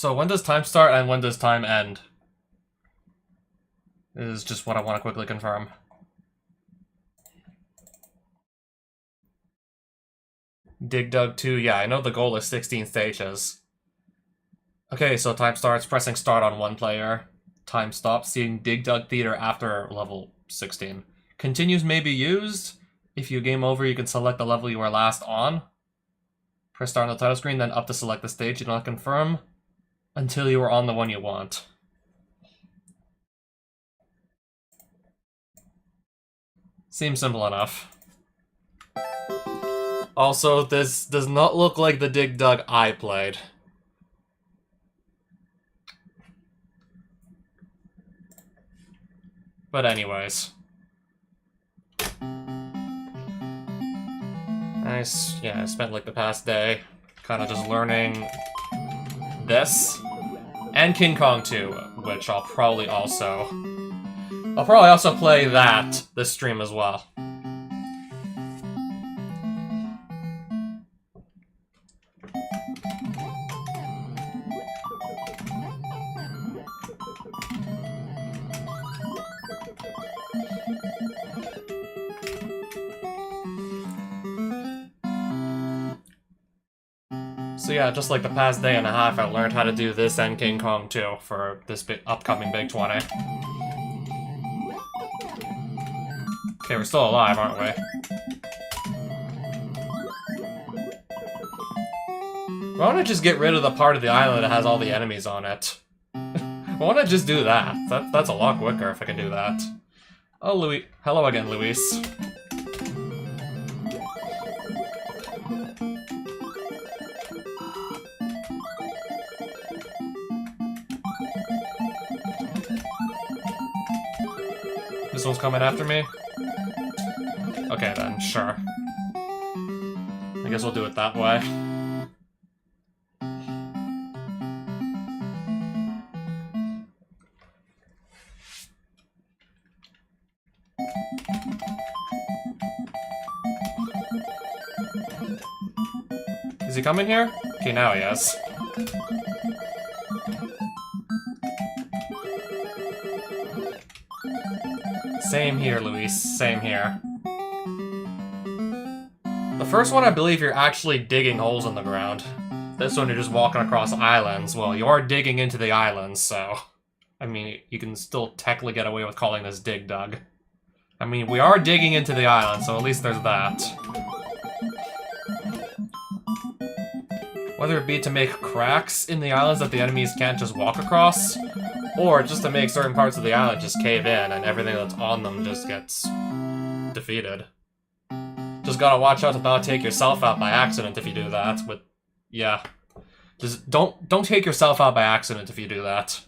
So when does time start and when does time end? Is just what I want to quickly confirm. Dig Dug 2, yeah, I know the goal is 16 stages. Okay, so time starts, pressing start on one player. Time stops, seeing Dig Dug Theater after level 16. Continues may be used. If you game over, you can select the level you were last on. Press start on the title screen, then up to select the stage. You do not confirm until you are on the one you want. Seems simple enough. Also, this does not look like the Dig Dug I played. But anyways. Yeah, I spent like the past day kind of just learning this. And King Kong 2, which I'll probably also play that this stream as well. So yeah, just like the past day and a half, I learned how to do this and King Kong 2 for this upcoming Big 20. Okay, we're still alive, aren't we? Why don't I just get rid of the part of the island that has all the enemies on it? Why don't I just do that? That's a lot quicker if I can do that. Oh, Louis. Hello again, Luis. This one's coming after me? Okay then, sure. I guess we'll do it that way. Is he coming here? Okay, now he is. Same here, Luis. Same here. The first one, I believe you're actually digging holes in the ground. This one, you're just walking across islands. Well, you are digging into the islands, so... I mean, you can still technically get away with calling this Dig Dug. I mean, we are digging into the island, so at least there's that. Whether it be to make cracks in the islands that the enemies can't just walk across, or just to make certain parts of the island just cave in and everything that's on them just gets defeated. Just gotta watch out to not take yourself out by accident if you do that, but yeah. Just don't take yourself out by accident if you do that.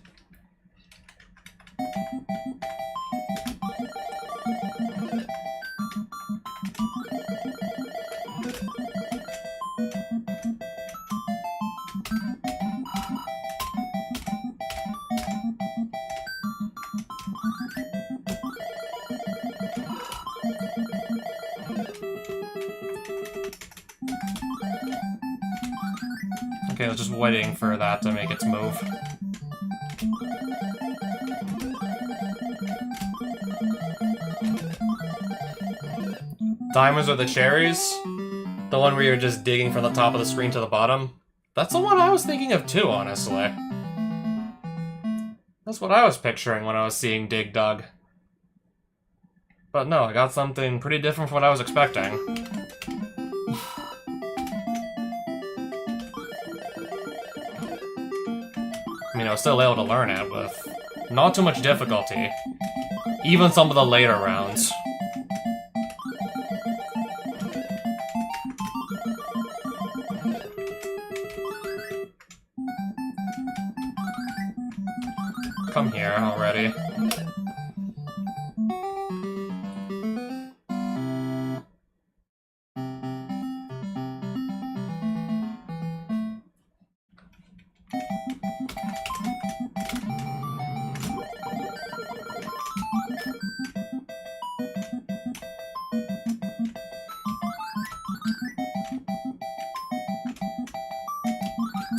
Okay, I was just waiting for that to make its move. Diamonds are the cherries? The one where you're just digging from the top of the screen to the bottom? That's the one I was thinking of too, honestly. That's what I was picturing when I was seeing Dig Dug. But no, I got something pretty different from what I was expecting. I mean, I was still able to learn it with not too much difficulty. Even some of the later rounds. Come here already.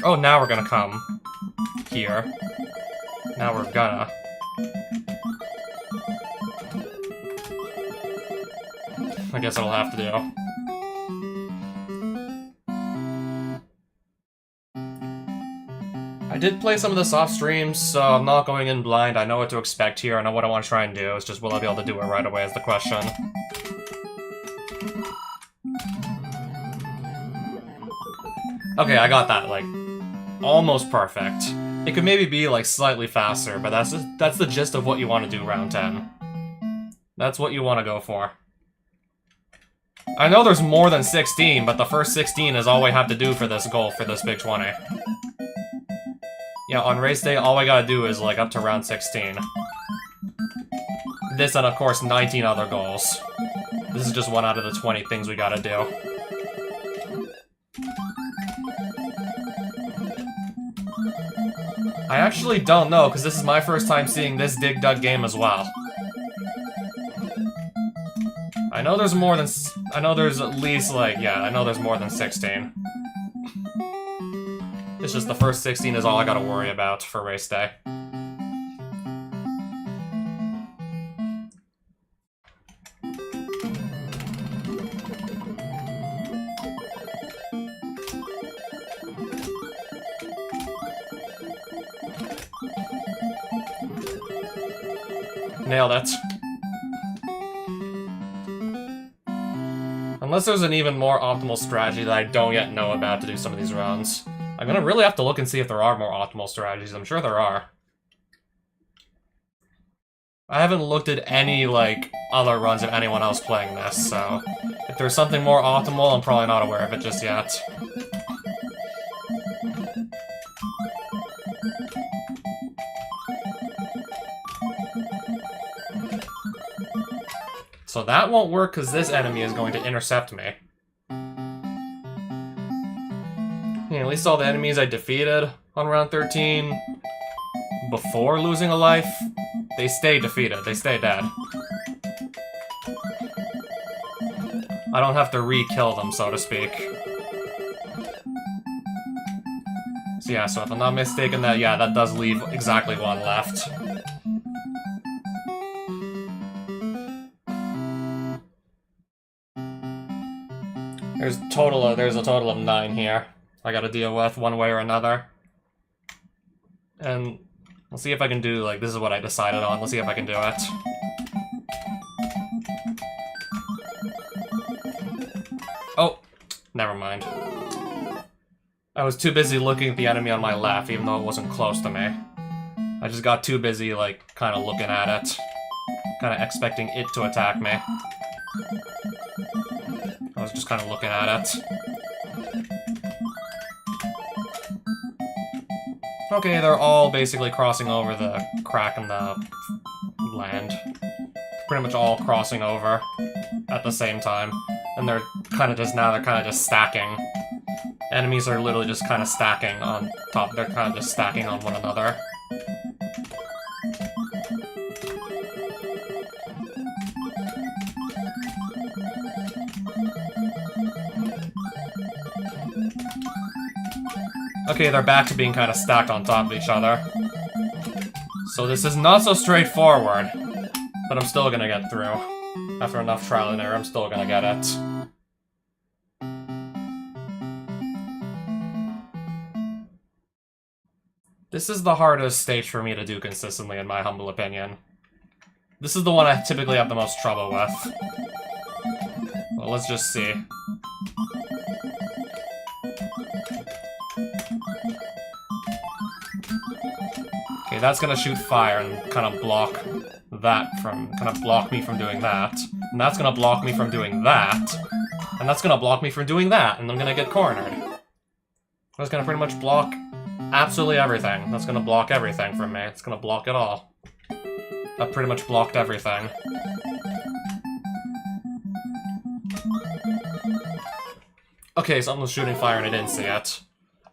Oh, now we're gonna come. here. Now we're gonna. I guess it'll have to do. I did play some of this off streams, so I'm not going in blind. I know what to expect here. I know what I want to try and do. It's just, will I be able to do it right away is the question. Okay, I got that, like, almost perfect. It could maybe be, like, slightly faster, but that's the gist of what you want to do round 10. That's what you want to go for. I know there's more than 16, but the first 16 is all we have to do for this goal, for this big 20. Yeah, on race day, all I gotta do is, like, up to round 16. This and, of course, 19 other goals. This is just one out of the 20 things we gotta do. I actually don't know, because this is my first time seeing this Dig Dug game as well. I know there's more than... I know there's at least, like, yeah, I know there's more than 16. It's just the first 16 is all I gotta worry about for race day. Nailed it. Unless there's an even more optimal strategy that I don't yet know about to do some of these rounds. I'm gonna really have to look and see if there are more optimal strategies. I'm sure there are. I haven't looked at any, like, other runs of anyone else playing this, so... if there's something more optimal, I'm probably not aware of it just yet. So that won't work because this enemy is going to intercept me. Yeah, at least all the enemies I defeated on round 13 before losing a life, they stay defeated, they stay dead. I don't have to re-kill them, so to speak. So yeah, so if I'm not mistaken, that does leave exactly one left. There's a total of 9 here I gotta deal with one way or another. And we'll see if I can do, like, this is what I decided on. Let's see if I can do it. Oh, never mind. I was too busy looking at the enemy on my left, even though it wasn't close to me. I just got too busy, like, kind of looking at it. Kind of expecting it to attack me. I was just kind of looking at it. Okay, they're all basically crossing over the crack in the land. Pretty much all crossing over at the same time. And they're kind of just stacking. Enemies are literally just kind of stacking on top. They're kind of just stacking on one another. Okay, they're back to being kind of stacked on top of each other. So this is not so straightforward, but I'm still gonna get through. After enough trial and error, I'm still gonna get it. This is the hardest stage for me to do consistently, in my humble opinion. This is the one I typically have the most trouble with. Well, let's just see. Okay, that's gonna shoot fire and kind of block me from doing that. And that's gonna block me from doing that. And that's gonna block me from doing that, and I'm gonna get cornered. That's gonna pretty much block absolutely everything. That's gonna block everything from me. It's gonna block it all. That pretty much blocked everything. Okay, someone's shooting fire and I didn't see it.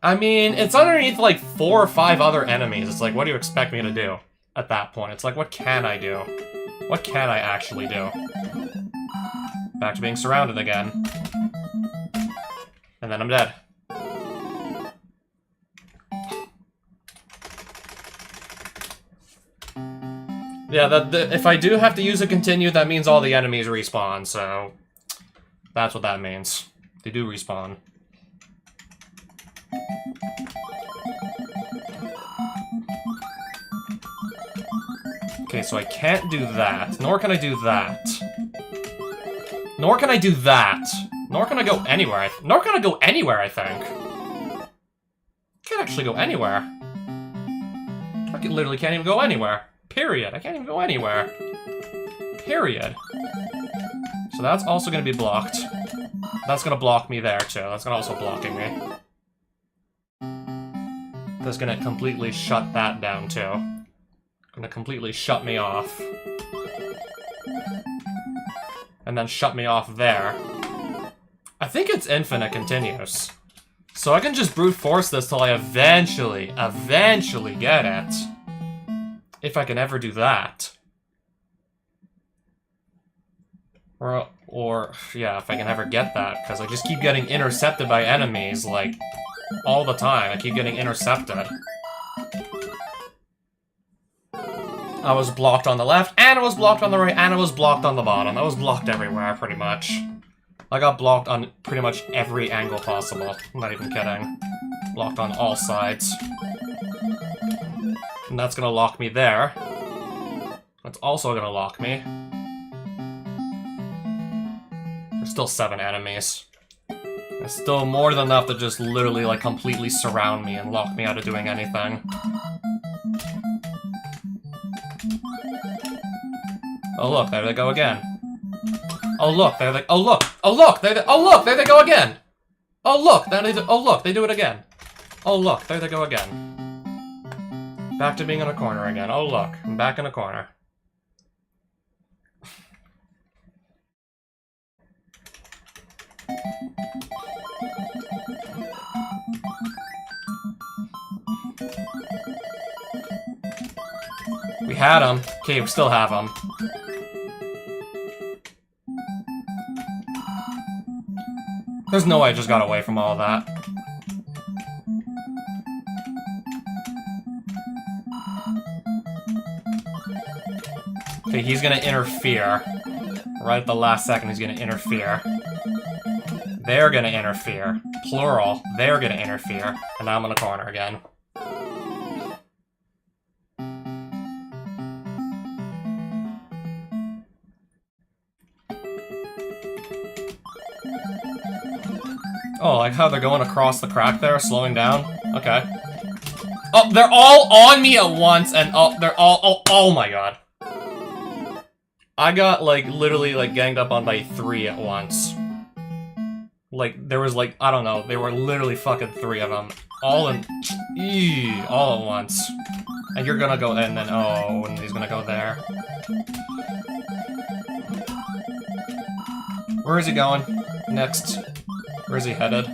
I mean, it's underneath like 4 or 5 other enemies. It's like, what do you expect me to do at that point? It's like, what can I do? What can I actually do? Back to being surrounded again. And then I'm dead. Yeah, if I do have to use a continue, that means all the enemies respawn, so... That's what that means. They do respawn. Okay, so I can't do that. Nor can I do that. Nor can I do that. Nor can I go anywhere. Nor can I go anywhere, I think. Can't actually go anywhere. I literally can't even go anywhere. Period. I can't even go anywhere. Period. So that's also going to be blocked. That's going to block me there, too. That's gonna also blocking me. That's going to completely shut that down, too. Going to completely shut me off. And then shut me off there. I think it's infinite continues. So I can just brute force this till I eventually get it. If I can ever do that. Or yeah, if I can ever get that, because I just keep getting intercepted by enemies, like, all the time. I keep getting intercepted. I was blocked on the left, and I was blocked on the right, and I was blocked on the bottom. I was blocked everywhere, pretty much. I got blocked on pretty much every angle possible. I'm not even kidding. Blocked on all sides. And that's gonna lock me there. That's also gonna lock me. There's still 7 enemies. It's still more than enough to just literally, like, completely surround me and lock me out of doing anything. Oh look, there they go again. Oh look, there they- oh look! Oh look! There they- oh look! There they go again! Oh look! There they do- oh look! They do it again! Oh look! There they go again. Back to being in a corner again. Oh look, I'm back in a corner. We had him. Okay, we still have him. There's no way I just got away from all of that. Okay, he's gonna interfere. Right at the last second, he's gonna interfere. They're gonna interfere. Plural, they're gonna interfere. And now I'm in a corner again. Oh, like how they're going across the crack there, slowing down? Okay. Oh, they're all on me at once, and oh, they're all- oh my god. I got, like, literally, like, ganged up on by 3 at once. Like, there was, like, I don't know, there were literally fucking 3 of them. All in- all at once. And you're gonna go- and then, oh, and he's gonna go there. Where is he going? Next. Where's he headed?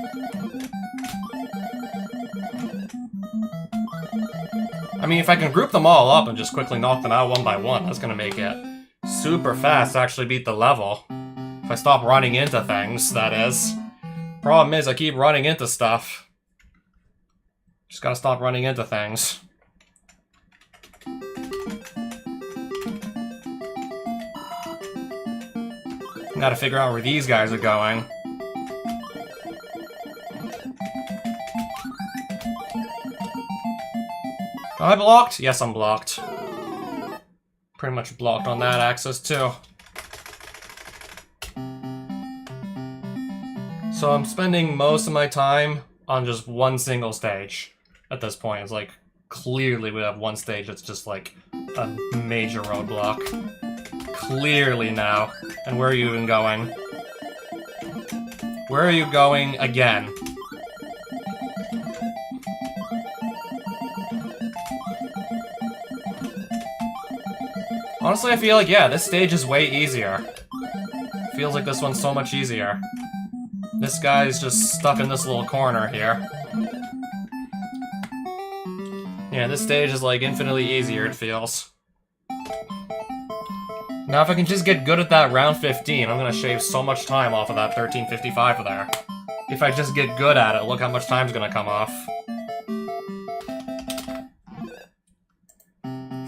I mean, if I can group them all up and just quickly knock them out one by one, that's gonna make it super fast to actually beat the level. If I stop running into things, that is. Problem is, I keep running into stuff. Just gotta stop running into things. Gotta figure out where these guys are going. Am I blocked? Yes, I'm blocked. Pretty much blocked on that axis, too. So I'm spending most of my time on just one single stage at this point. It's like, clearly we have one stage that's just like a major roadblock. Clearly now. And where are you even going? Where are you going again? Honestly, I feel like, yeah, this stage is way easier. Feels like this one's so much easier. This guy's just stuck in this little corner here. Yeah, this stage is, like, infinitely easier, it feels. Now, if I can just get good at that round 15, I'm gonna shave so much time off of that 1355 there. If I just get good at it, look how much time's gonna come off.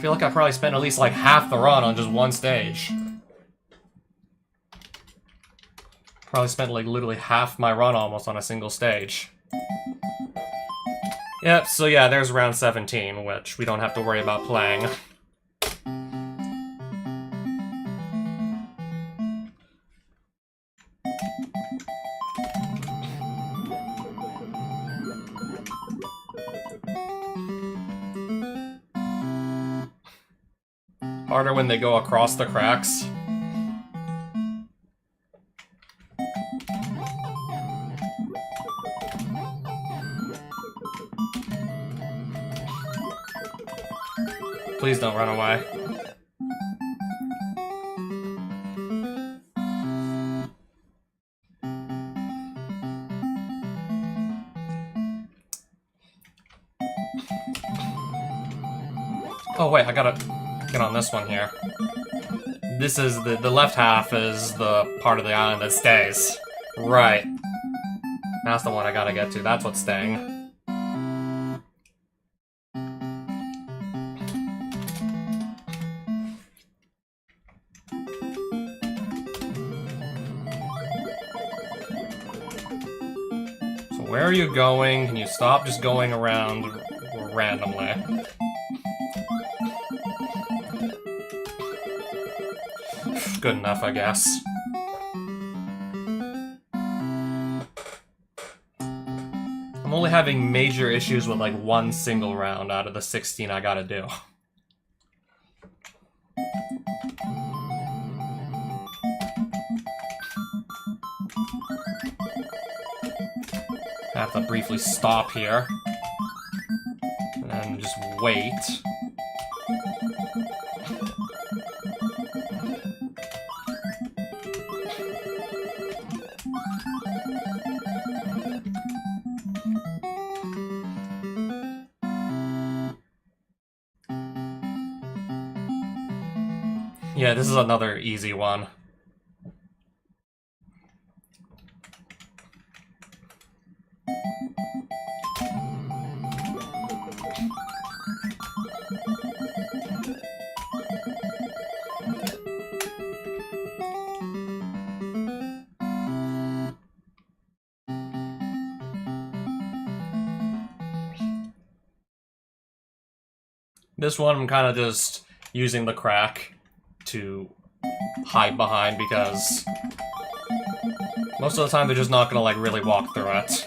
feel like I probably spent at least like half the run on just one stage. Probably spent like literally half my run almost on a single stage. Yep, so yeah, there's round 17, which we don't have to worry about playing. Harder when they go across the cracks. Please don't run away. Oh wait, I gotta get on this one here. This is the left half is the part of the island that stays. Right. That's the one I gotta get to. That's what's staying. Where are you going? Can you stop just going around randomly? Good enough, I guess. I'm only having major issues with like one single round out of the 16 I gotta do. I have to briefly stop here. And then just wait. Yeah, this is another easy one. This one I'm kind of just using the crack to hide behind because most of the time they're just not gonna like really walk through it.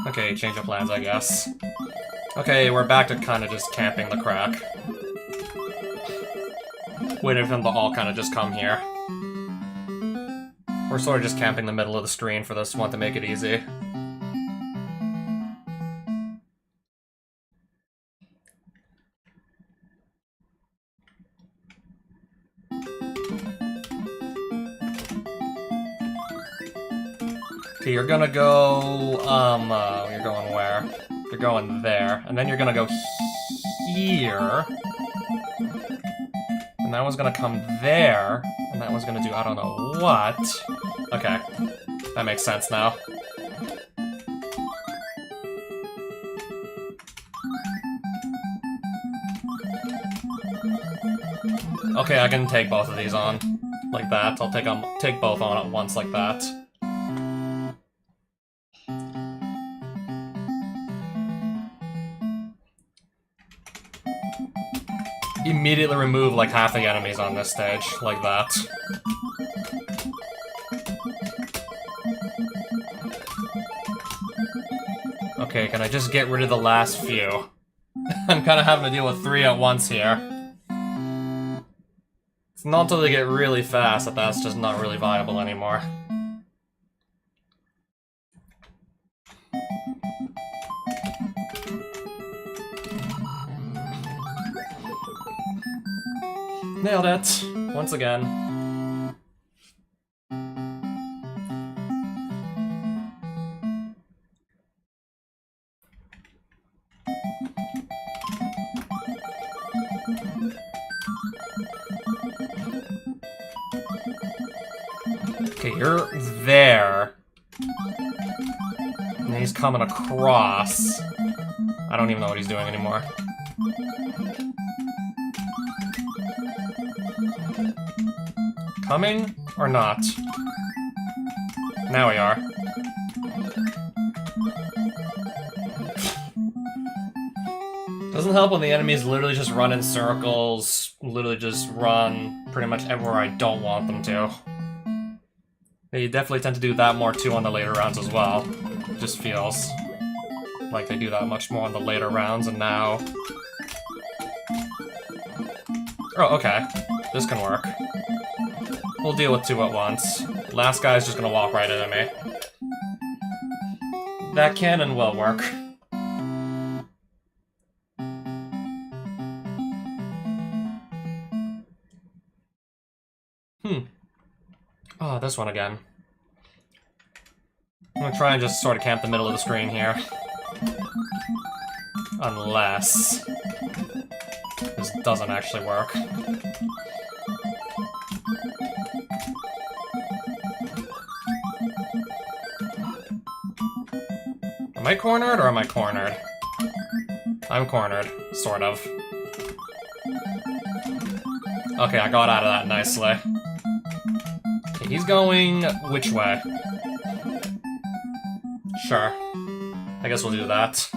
Okay, change of plans, I guess. Okay, we're back to kind of just camping the crack. Waiting for them to all kind of just come here. We're sort of just camping the middle of the screen for this one to make it easy. Okay, you're gonna go, you're going where? You're going there, and then you're gonna go here. And that one's gonna come there, and that one's gonna do I don't know what. Okay, that makes sense now. Okay, I can take both of these on like that. I'll take both on at once like that. Immediately remove like half the enemies on this stage, like that. Okay, can I just get rid of the last few? I'm kind of having to deal with 3 at once here. It's not until they get really fast that that's just not really viable anymore. Nailed it! Once again. Okay, you're there. coming across. I don't even know what he's doing anymore. Coming or not? Now we are. Doesn't help when the enemies literally just run in circles, literally just run pretty much everywhere I don't want them to. They definitely tend to do that more too on the later rounds as well. It just feels like they do that much more on the later rounds, and now... Oh, okay. This can work. We'll deal with two at once. Last guy's just gonna walk right into me. That can and will work. Oh, this one again. I'm gonna try and just sort of camp the middle of the screen here. Unless... this doesn't actually work. Am I cornered or am I cornered? I'm cornered, sort of. Okay, I got out of that nicely. Okay, he's going which way? Sure. I guess we'll do that.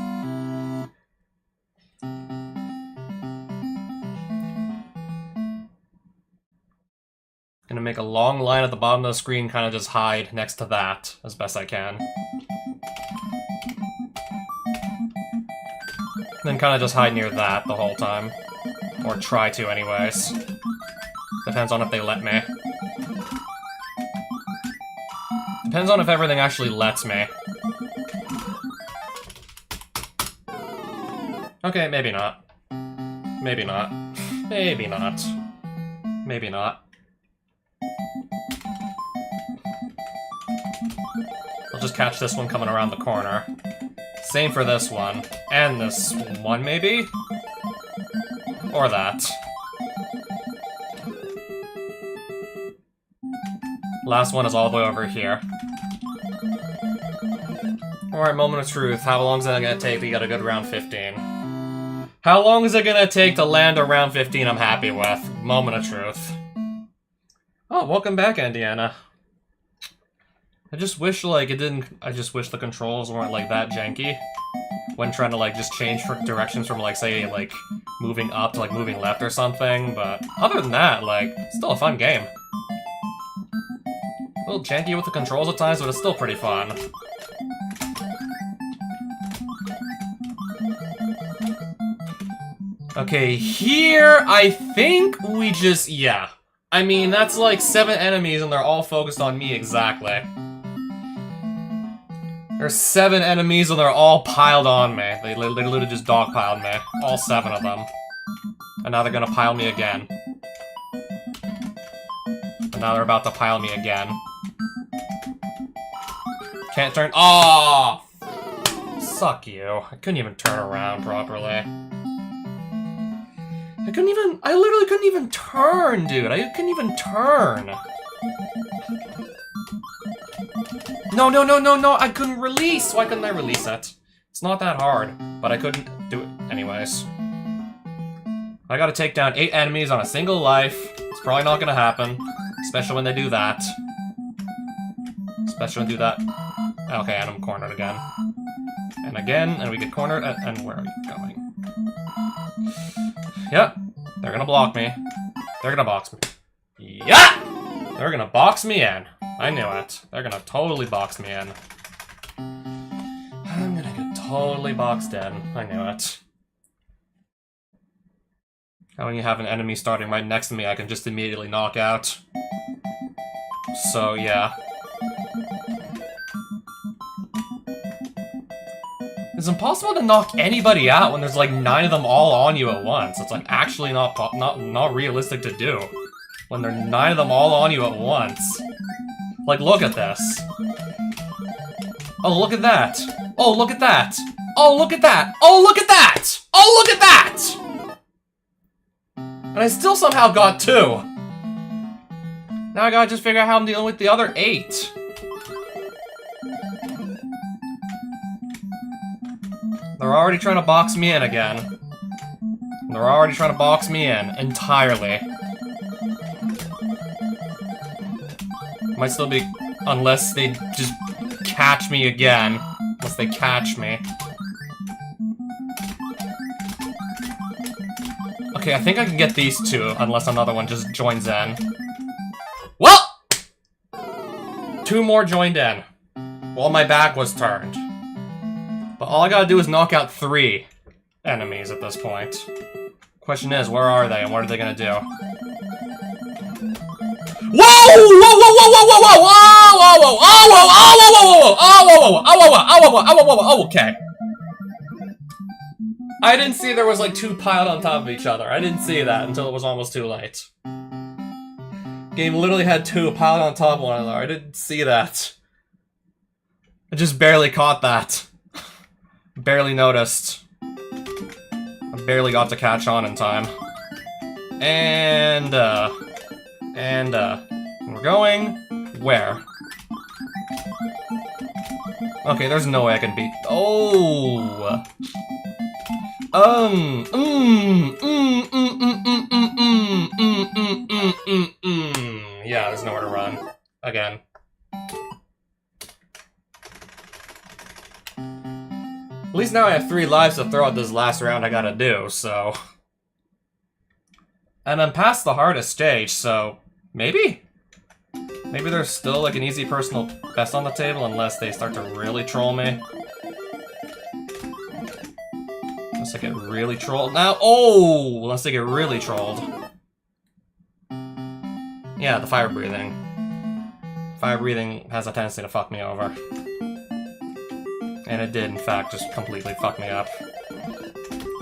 Gonna make a long line at the bottom of the screen, kind of just hide next to that as best I can. Then kind of just hide near that the whole time. Or try to anyways. Depends on if they let me. Depends on if everything actually lets me. Okay, maybe not. Maybe not. Maybe not. Maybe not. I'll just catch this one coming around the corner. Same for this one. And this one, maybe? Or that. Last one is all the way over here. Alright, moment of truth. How long is it gonna take to get a good round 15? How long is it gonna take to land a round 15 I'm happy with? Moment of truth. Oh, welcome back, Indiana. I just wish, like, it didn't... I just wish the controls weren't, like, that janky. When trying to, like, just change directions from, like, say, like, moving up to, like, moving left or something, but other than that, like, still a fun game. A little janky with the controls at times, but it's still pretty fun. Okay, here, I think we just... yeah. I mean, that's like 7 enemies and they're all focused on me exactly. There's 7 enemies and they're all piled on me. They literally just dogpiled me. All 7 of them. And now they're gonna pile me again. And now they're about to pile me again. Can't turn- oh! Suck you. I couldn't even turn around properly. I literally couldn't even turn, dude. I couldn't even turn. No, no, no, no, no, I couldn't release. Why couldn't I release it? It's not that hard, but I couldn't do it anyways. I gotta take down 8 enemies on a single life. It's probably not gonna happen, especially when they do that. Especially when they do that. Okay, and I'm cornered again. And again, and we get cornered, and where are we going? Yep, they're gonna block me. They're gonna box me. Yeah! They're gonna box me in. I knew it. They're gonna totally box me in. I'm gonna get totally boxed in. I knew it. And when you have an enemy starting right next to me, I can just immediately knock out. So, yeah. It's impossible to knock anybody out when there's like 9 of them all on you at once. It's like actually not realistic to do. When there are 9 of them all on you at once. Like, look at this. Oh, look at that. Oh, look at that. Oh, look at that. Oh, look at that. Oh, look at that. And I still somehow got 2. Now I gotta just figure out how I'm dealing with the other 8. They're already trying to box me in again. They're already trying to box me in entirely. Might still be... Unless they just catch me again. Unless they catch me. Okay, I think I can get these two, unless another one just joins in. Well! 2 more joined in. While my back was turned. But all I gotta do is knock out 3 enemies at this point. Question is, where are they and what are they gonna do? Whoa! Whoa! Whoa! Whoa! Whoa! Whoa! Whoa! Whoa! Whoa! Oh! Whoa! Oh! Whoa! Whoa! Whoa! Whoa! Whoa! Okay. I didn't see there was like 2 piled on top of each other. I didn't see that until it was almost too late. Game literally had 2 piled on top of one another. I didn't see that. I just barely caught that. Barely noticed. I barely got to catch on in time. And we're going where? Okay, there's no way I can beat. Oh. Yeah, there's nowhere to run. Again. At least now I have 3 lives to throw at this last round I gotta do, so... And I'm past the hardest stage, so... Maybe? Maybe there's still like an easy personal best on the table unless they start to really troll me. Unless I get really trolled now. Oh! Unless they get really trolled. Yeah, the fire breathing. Fire breathing has a tendency to fuck me over. And it did, in fact, just completely fuck me up.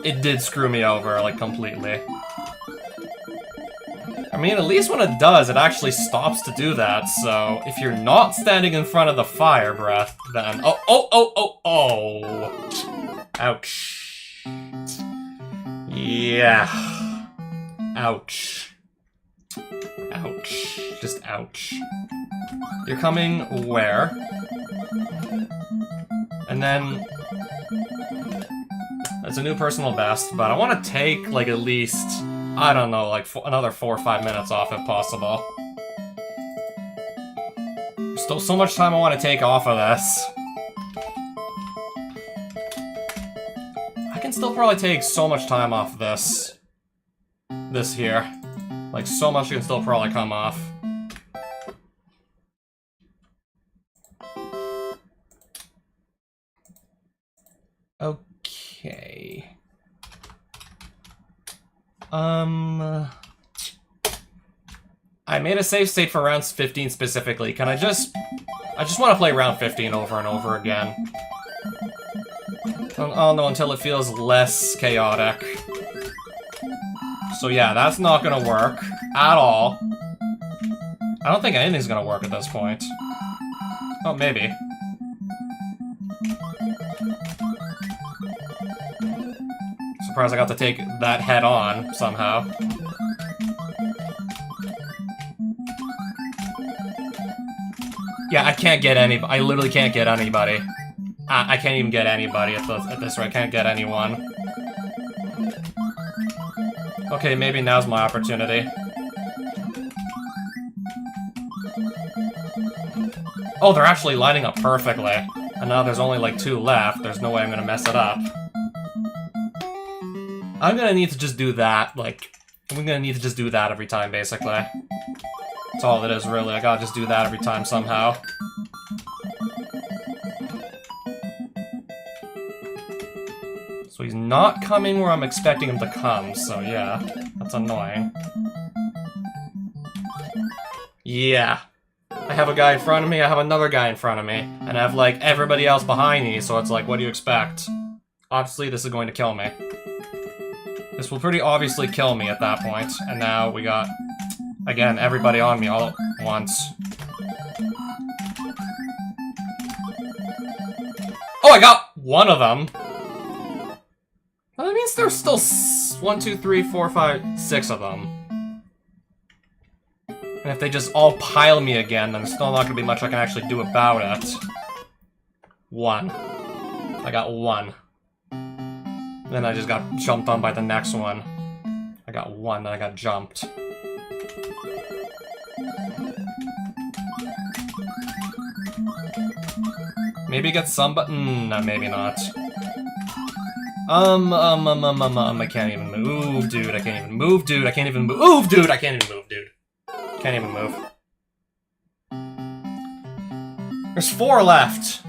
It did screw me over, like, completely. I mean, at least when it does, it actually stops to do that, so... If you're not standing in front of the fire breath, then... Oh, oh, oh, oh, oh! Ouch. Yeah. Ouch. Ouch. Just ouch. You're coming where? And then... It's a new personal best, but I want to take, like, at least... I don't know, like, another 4 or 5 minutes off if possible. There's still so much time I want to take off of this. I can still probably take so much time off this. This here. Like, so much can still probably come off. Okay. I made a save state for round 15 specifically. Can I just want to play round 15 over and over again. Oh no, until it feels less chaotic. So yeah, that's not gonna work at all. I don't think anything's gonna work at this point. Oh, maybe. Surprised I got to take that head on, somehow. Yeah, I can't get anybody. I literally can't get anybody. I can't even get anybody at this rate. I can't get anyone. Okay, maybe now's my opportunity. Oh, they're actually lining up perfectly. And now there's only like 2 left. There's no way I'm gonna mess it up. I'm gonna need to just do that, like... I'm gonna need to just do that every time, basically. That's all it is, really. I gotta just do that every time, somehow. So he's not coming where I'm expecting him to come, so yeah. That's annoying. Yeah. I have a guy in front of me, I have another guy in front of me, and I have, like, everybody else behind me, so it's like, what do you expect? Obviously, this is going to kill me. This will pretty obviously kill me at that point, and now we got, again, everybody on me all at once. Oh, I got one of them! Well, that means there's still 1, 2, 3, 4, 5, 6 of them. And if they just all pile me again, then there's still not gonna be much I can actually do about it. 1. I got 1. Then I just got jumped on by the next one. I got one, then I got jumped. Maybe get some, but no, maybe not. I can't even move, dude. I can't even move, dude. I can't even move, dude. I can't even move, dude. Can't even move. There's 4 left.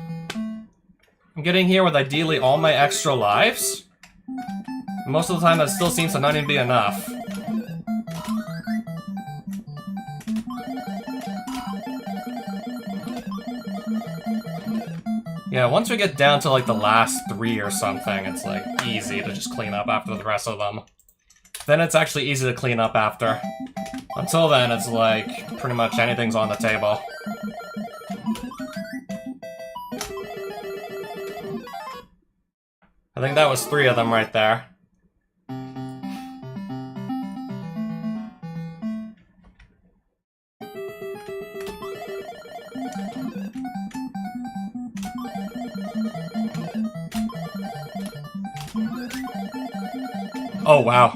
I'm getting here with ideally all my extra lives. Most of the time, that still seems to not even be enough. Yeah, once we get down to like the last 3 or something, it's like easy to just clean up after the rest of them. Then it's actually easy to clean up after. Until then, it's like pretty much anything's on the table. I think that was 3 of them right there. Oh, wow.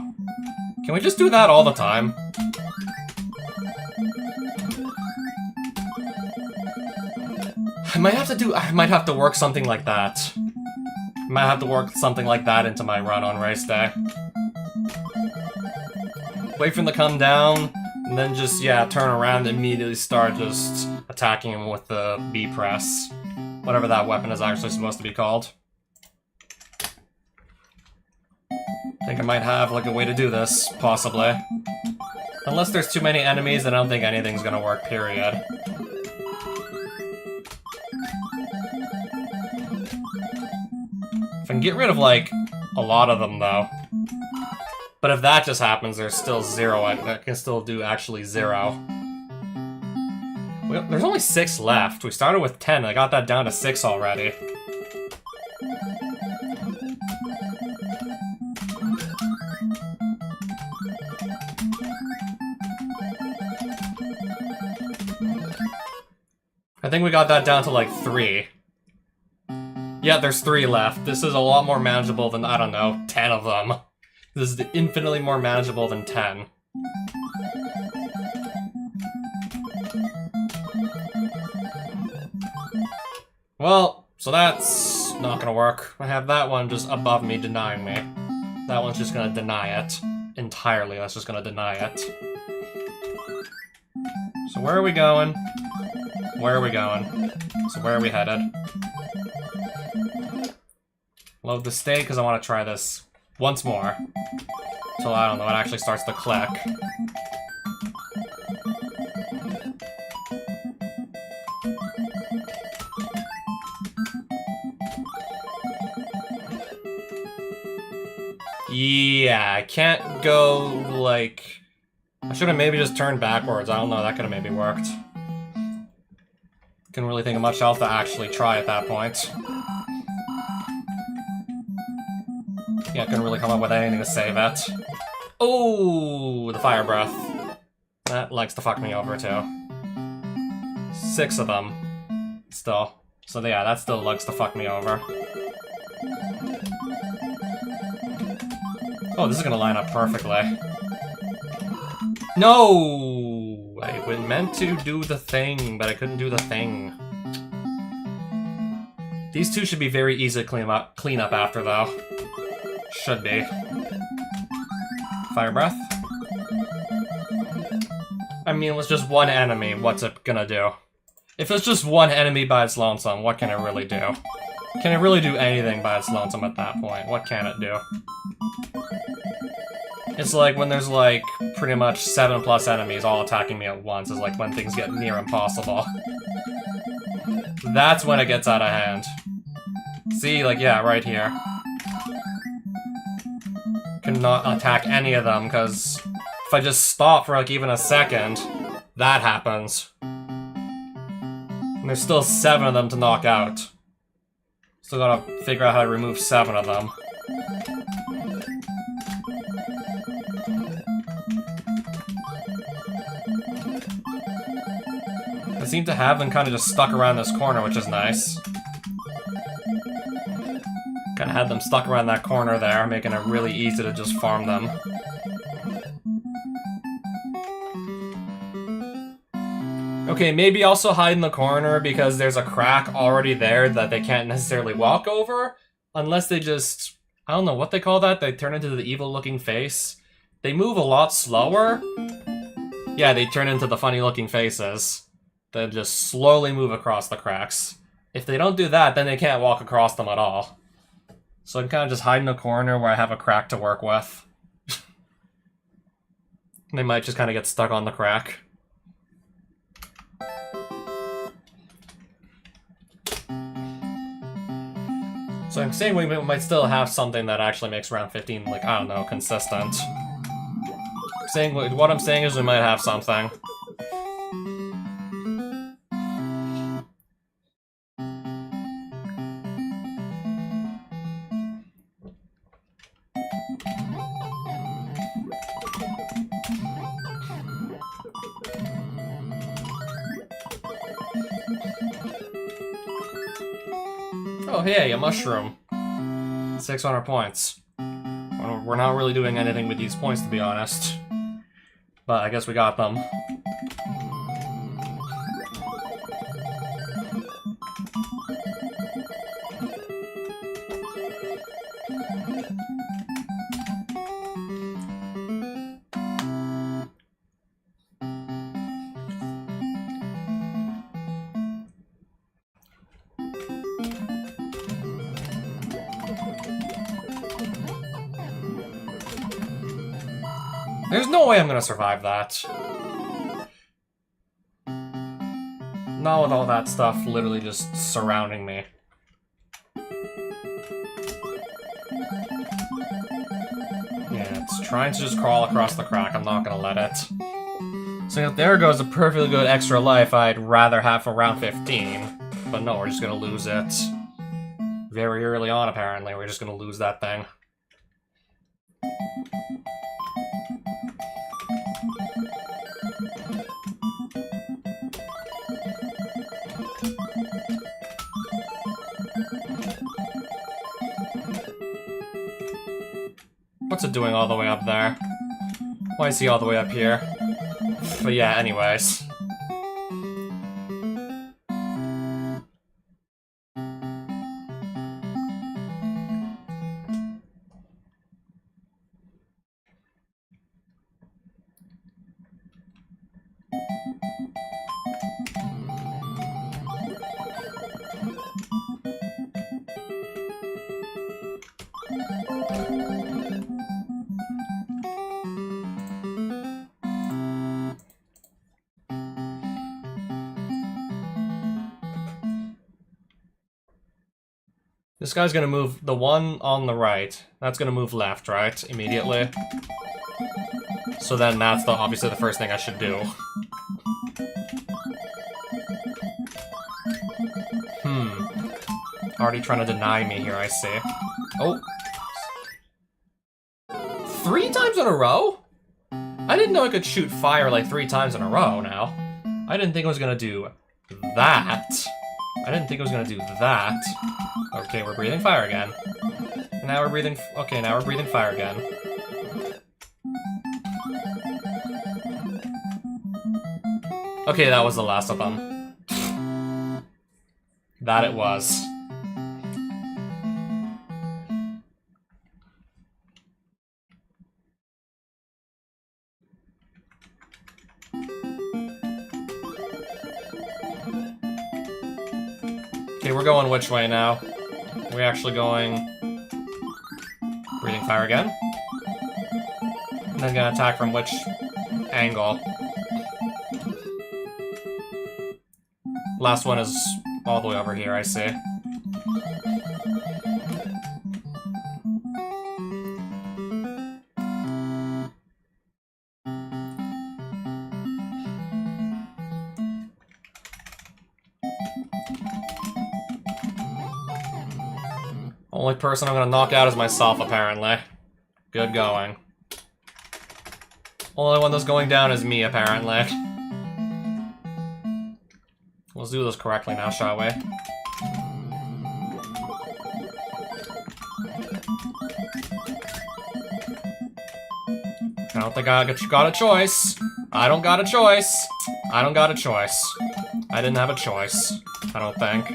Can we just do that all the time? I might have to work something like that. I might have to work something like that into my run on race day. Wait for him to come down, and then just, yeah, turn around and immediately start just attacking him with the B press. Whatever that weapon is actually supposed to be called. I think I might have, like, a way to do this, possibly. Unless there's too many enemies, then I don't think anything's gonna work, period. If I can get rid of, like, a lot of them, though. But if that just happens, there's still 0. I can still do, actually, 0. Well, there's only 6 left. We started with 10, I got that down to 6 already. I think we got that down to like 3. Yeah, there's 3 left. This is a lot more manageable than, I don't know, 10 of them. This is infinitely more manageable than 10. Well, so that's not gonna work. I have that one just above me, denying me. That one's just gonna deny it. Entirely, that's just gonna deny it. So where are we going? Where are we going? So where are we headed? Load the state, because I want to try this once more. Until, I don't know, it actually starts to click. Yeah, I can't go, like... I should have maybe just turned backwards. I don't know, that could have maybe worked. Couldn't really think of much else to actually try at that point. Yeah, couldn't really come up with anything to save it. Oh, the fire breath. That likes to fuck me over, too. 6 of them. Still. So yeah, that still likes to fuck me over. Oh, this is gonna line up perfectly. No! I meant to do the thing, but I couldn't do the thing. These 2 should be very easy to clean up after, though. Should be. Fire breath. I mean, it was just one enemy, what's it gonna do? If it's just one enemy by its lonesome, what can it really do? Can it really do anything by its lonesome at that point? What can it do? It's like when there's like pretty much 7+ enemies all attacking me at once, is like when things get near impossible. That's when it gets out of hand. See, like, yeah, right here. Cannot attack any of them, because if I just stop for like even a second, that happens. And there's still 7 of them to knock out. Still gotta figure out how to remove 7 of them. I seem to have them kind of just stuck around this corner, which is nice. Kind of I had them stuck around that corner there, making it really easy to just farm them. Okay, maybe also hide in the corner because there's a crack already there that they can't necessarily walk over. Unless they just... I don't know what they call that. They turn into the evil-looking face. They move a lot slower. Yeah, they turn into the funny-looking faces. They just slowly move across the cracks. If they don't do that, then they can't walk across them at all. So I can kind of just hide in a corner where I have a crack to work with. They might just kind of get stuck on the crack. So I'm saying we might still have something that actually makes round 15, like, I don't know, consistent. What I'm saying is we might have something. Oh, hey, a mushroom. 600 points. We're not really doing anything with these points, to be honest. But I guess we got them. There's no way I'm gonna survive that. Not with all that stuff literally just surrounding me. Yeah, it's trying to just crawl across the crack. I'm not gonna let it. So there goes a perfectly good extra life I'd rather have for round 15. But no, we're just gonna lose it. Very early on, apparently. We're just gonna lose that thing. What's it doing all the way up there? Why is he all the way up here? But yeah, anyways. This guy's gonna move, the one on the right, that's gonna move left, right? Immediately. So then that's obviously the first thing I should do. Already trying to deny me here, I see. Oh. 3 times in a row? I didn't know I could shoot fire like 3 times in a row now. I didn't think I was gonna do that. I didn't think I was gonna do that. Okay, we're breathing fire again. Now we're breathing... Okay, now we're breathing fire again. Okay, that was the last of them. That it was. Okay, we're going which way now? We're actually going... Breathing fire again. And then gonna attack from which angle? Last one is all the way over here, I see. Only person I'm gonna knock out is myself, apparently. Good going. Only one that's going down is me, apparently. Let's do this correctly now, shall we? don't think I got a choice. I don't got a choice. I don't got a choice. I didn't have a choice. I don't think.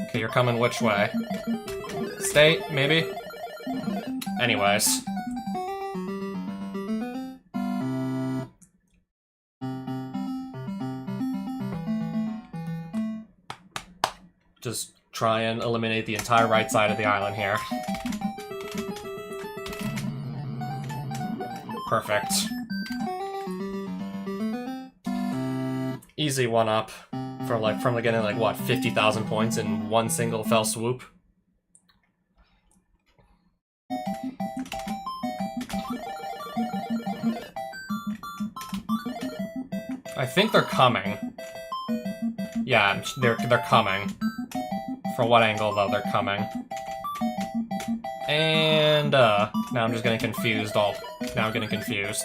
Okay, you're coming which way? Stay, maybe? Anyways. Just try and eliminate the entire right side of the island here. Perfect. Easy one-up for like from getting like what 50,000 points in one single fell swoop. I think they're coming. Yeah, they're coming. From what angle though, they're coming. And now I'm just getting confused. Now I'm getting confused.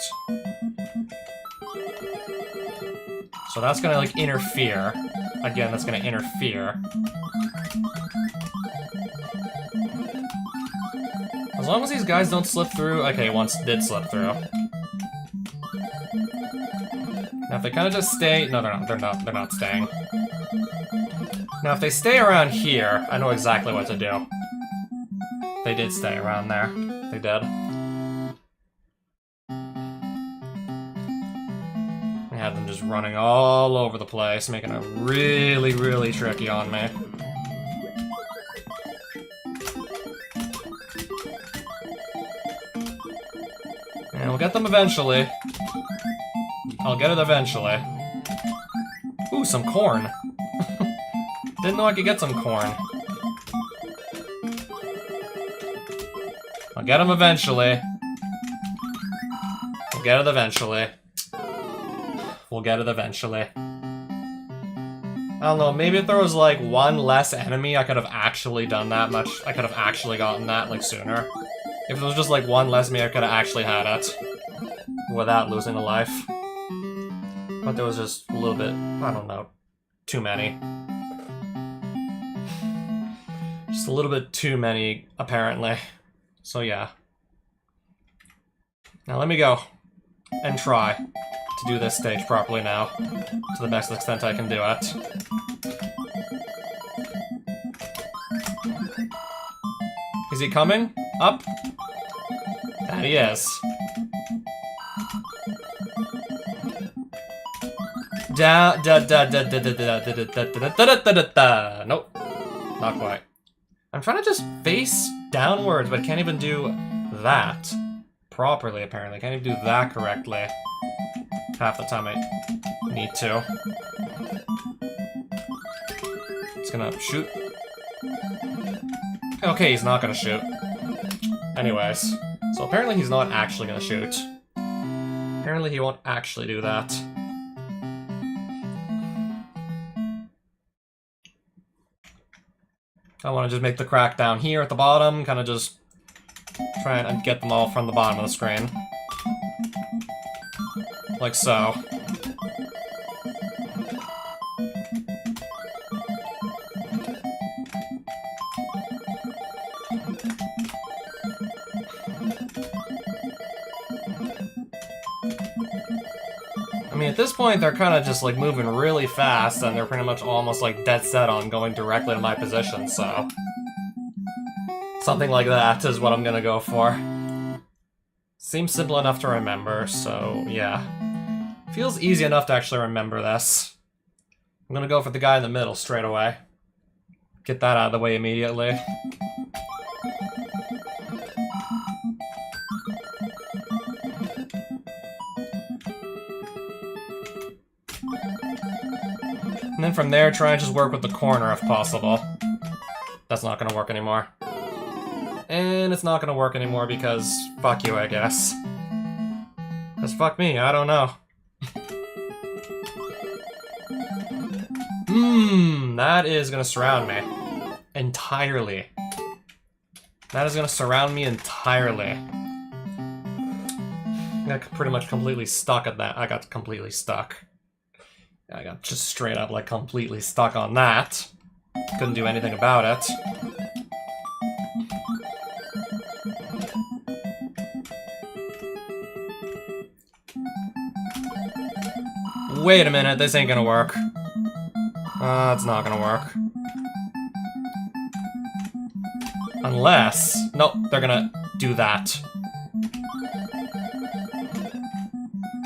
So that's gonna like interfere. Again, that's gonna interfere. As long as these guys don't slip through. Okay, once did slip through. Now if they kind of just stay, no, they're not staying. Now if they stay around here, I know exactly what to do. They did stay around there. They did. I had them just running all over the place, making it really, really tricky on me. And we'll get them eventually. I'll get it eventually. Ooh, some corn. Didn't know I could get some corn. I'll get him eventually. We'll get it eventually. We'll get it eventually. I don't know, maybe if there was like one less enemy, I could have actually done that much. I could have actually gotten that like sooner. If there was just like one less enemy, I could have actually had it. Without losing a life. But there was just a little bit, I don't know, too many. Just a little bit too many, apparently. So yeah. Now let me go and try to do this stage properly now, to the best extent I can do it. Is he coming? Up? That he is. Nope. Not quite. I'm trying to just face downwards, but can't even do that properly, apparently. Can't even do that correctly. Half the time I need to. It's gonna shoot. Okay, he's not gonna shoot. Anyways. So apparently he's not actually gonna shoot. Apparently he won't actually do that. I want to just make the crack down here at the bottom, kind of just try and get them all from the bottom of the screen. Like so. I mean, at this point, they're kind of just, like, moving really fast, and they're pretty much almost, like, dead set on going directly to my position, so... something like that is what I'm gonna go for. Seems simple enough to remember, so, yeah. Feels easy enough to actually remember this. I'm gonna go for the guy in the middle straight away. Get that out of the way immediately. And then from there, try and just work with the corner if possible. That's not gonna work anymore. And it's not gonna work anymore because fuck you, I guess. Because fuck me, I don't know. That is gonna surround me. Entirely. That is gonna surround me entirely. I got pretty much completely stuck at that. I got completely stuck. I got just straight up, like, completely stuck on that. Couldn't do anything about it. Wait a minute, this ain't gonna work. It's not gonna work. Unless... Nope, they're gonna do that.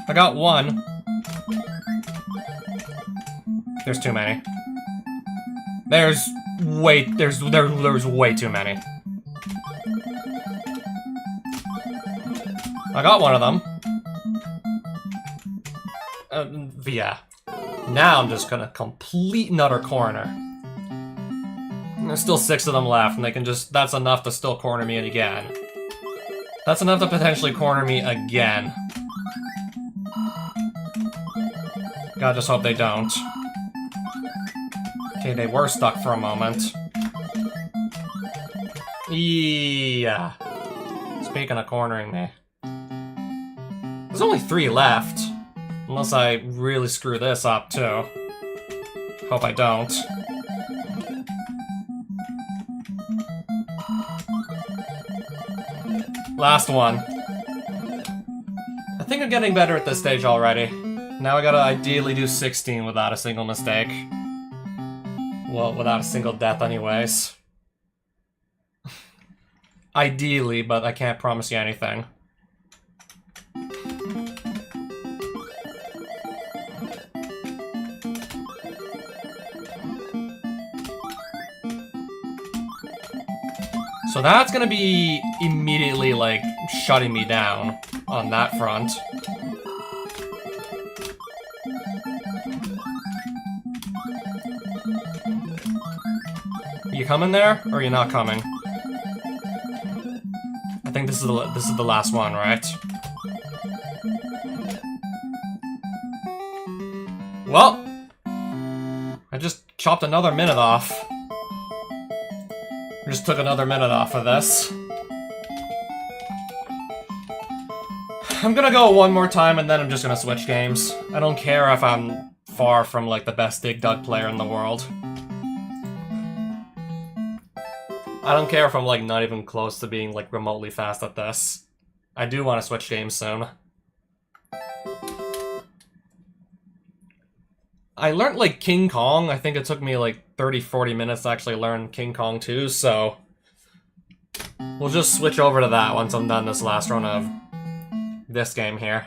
I got one. There's too many. There's way too many. I got one of them. Yeah. Now I'm just gonna complete another corner. There's still 6 of them left, and they can just... That's enough to still corner me again. That's enough to potentially corner me again. God, just hope they don't. Okay, they were stuck for a moment. Yeah. Speaking of cornering me. There's only 3 left. Unless I really screw this up, too. Hope I don't. Last one. I think I'm getting better at this stage already. Now I gotta ideally do 16 without a single mistake. Well, without a single death anyways. Ideally, but I can't promise you anything. So that's gonna be immediately, like, shutting me down on that front. Are you coming there, or are you not coming? I think this is the last one, right? Well, I just chopped another minute off. I just took another minute off of this. I'm gonna go one more time and then I'm just gonna switch games. I don't care if I'm far from, like, the best Dig Dug player in the world. I don't care if I'm, like, not even close to being, like, remotely fast at this. I do want to switch games soon. I learned, like, King Kong. I think it took me, like, 30-40 minutes to actually learn King Kong 2, so... We'll just switch over to that once I'm done this last run of this game here.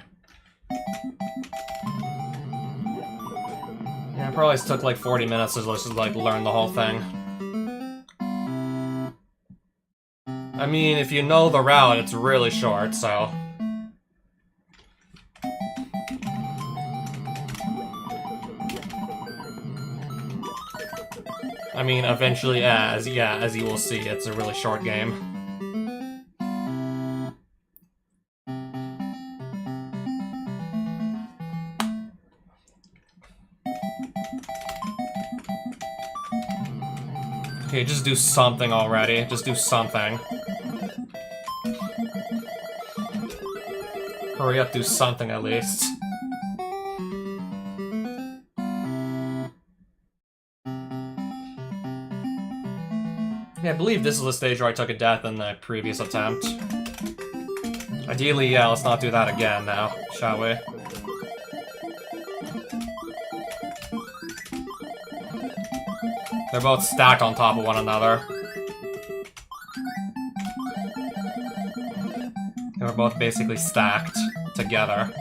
Yeah, it probably took, like, 40 minutes to just, like, learn the whole thing. I mean, if you know the route, it's really short, so... I mean, eventually, as you will see, it's a really short game. Okay, just do something already. Just do something. Hurry up, do something at least. Yeah, I believe this is the stage where I took a death in the previous attempt. Ideally, yeah, let's not do that again now, shall we? They're both stacked on top of one another. They were both basically stacked together.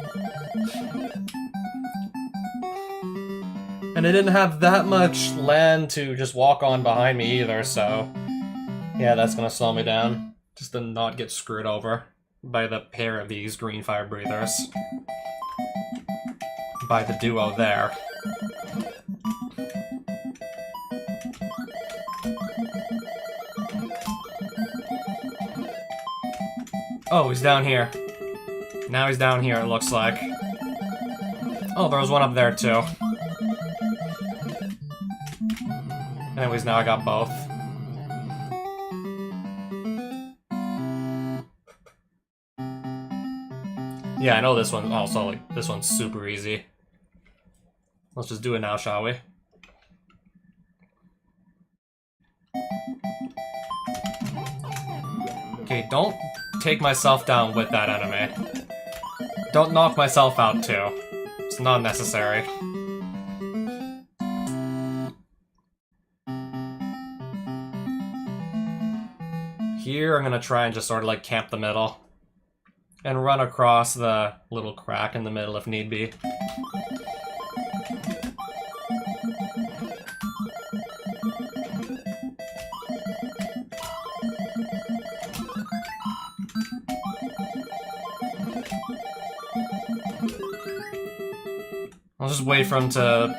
And I didn't have that much land to just walk on behind me either, so... Yeah, that's gonna slow me down. Just to not get screwed over by the pair of these green fire breathers. By the duo there. Oh, he's down here. Now he's down here, it looks like. Oh, there was one up there, too. Anyways, now I got both. Yeah, I know this one also, like, this one's super easy. Let's just do it now, shall we? Okay, don't take myself down with that enemy. Don't knock myself out, too. It's not necessary. Here, I'm gonna try and just sort of like camp the middle. And run across the little crack in the middle if need be. I'll just wait for him to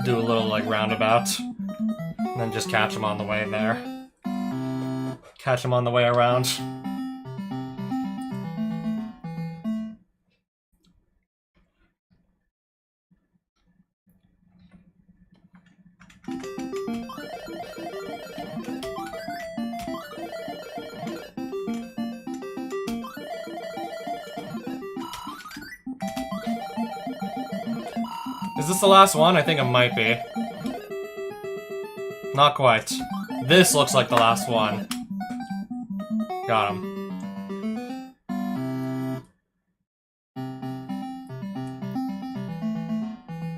do a little, like, roundabout. And then just catch him on the way there. Catch him on the way around. Is this the last one? I think it might be. Not quite. This looks like the last one. Got him.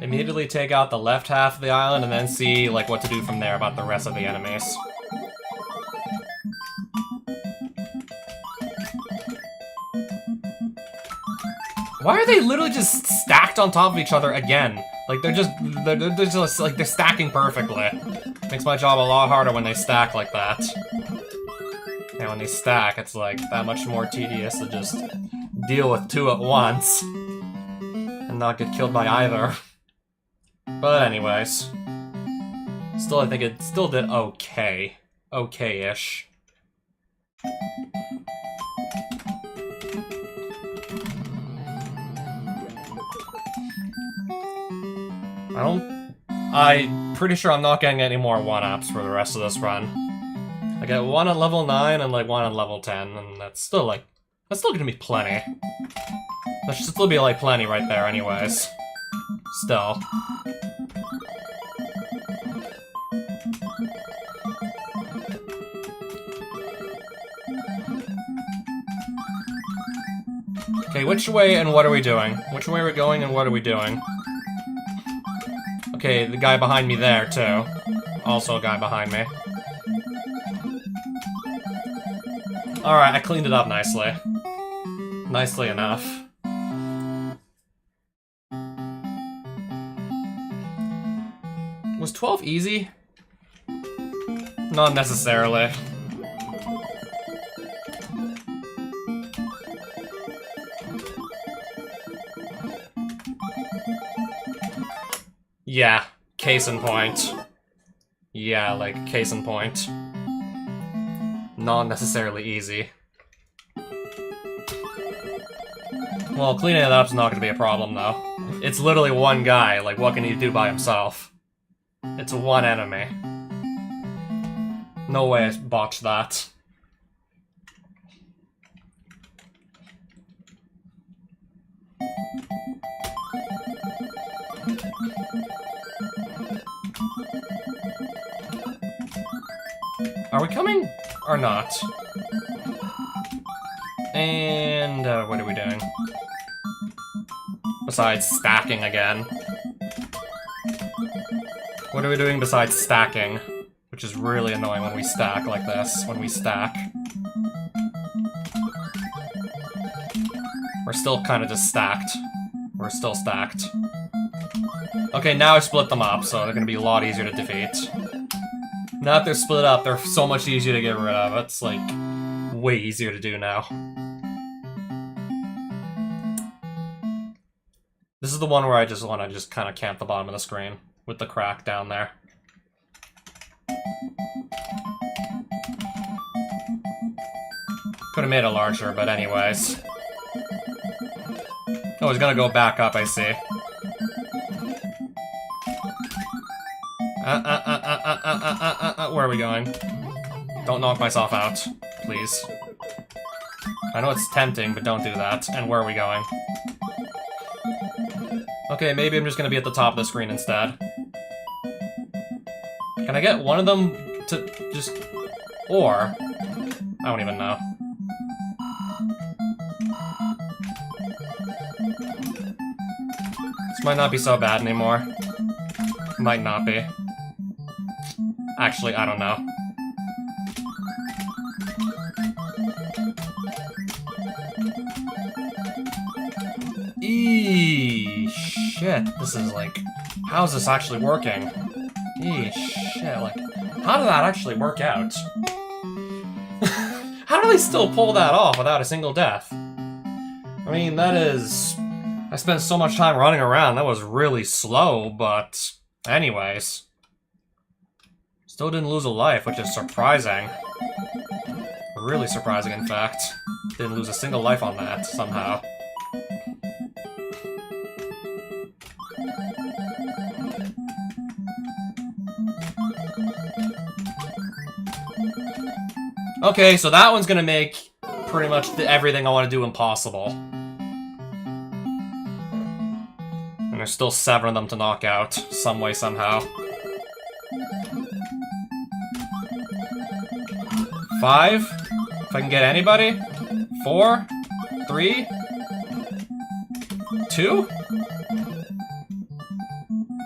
Immediately take out the left half of the island and then see like what to do from there about the rest of the enemies. Why are they literally just stacked on top of each other again? Like they're just like they're stacking perfectly. Makes my job a lot harder when they stack like that. And when they stack, it's like that much more tedious to just deal with two at once and not get killed by either. But anyways, still I think it still did okay. Okay-ish. I'm pretty sure I'm not getting any more 1-ups for the rest of this run. I get 1 at level 9 and like 1 at level 10, and that's still gonna be plenty. That should still be like plenty right there anyways. Still. Okay, which way and what are we doing? Which way are we going and what are we doing? Okay, the guy behind me there, too. Also a guy behind me. Alright, I cleaned it up nicely. Nicely enough. Was 12 easy? Not necessarily. Yeah, case in point. Yeah, like, case in point. Not necessarily easy. Well, cleaning it up's not gonna be a problem, though. It's literally one guy, like, what can he do by himself? It's one enemy. No way I botched that. Are we coming or not? And what are we doing? Besides stacking again. What are we doing besides stacking? Which is really annoying when we stack like this, when we stack. We're still kind of just stacked. We're still stacked. Okay, now I split them up, so they're gonna be a lot easier to defeat. Now that they're split up, they're so much easier to get rid of. It's, like, way easier to do now. This is the one where I just want to just kind of camp the bottom of the screen with the crack down there. Could have made it larger, but anyways. Oh, he's gonna go back up, I see. Where are we going? Don't knock myself out, please. I know it's tempting, but don't do that. And where are we going? Okay, maybe I'm just gonna be at the top of the screen instead. Can I get one of them to just... Or... I don't even know. This might not be so bad anymore. Might not be. Actually, I don't know. Eee, shit. This is like... How is this actually working? Eee, shit, like... How did that actually work out? How do they still pull that off without a single death? I mean, that is... I spent so much time running around, that was really slow, but... Anyways. Still didn't lose a life, which is surprising. Really surprising, in fact. Didn't lose a single life on that, somehow. Okay, so that one's gonna make pretty much everything I want to do impossible. And there's still 7 of them to knock out, some way, somehow. 5? If I can get anybody? 4? 3? 2?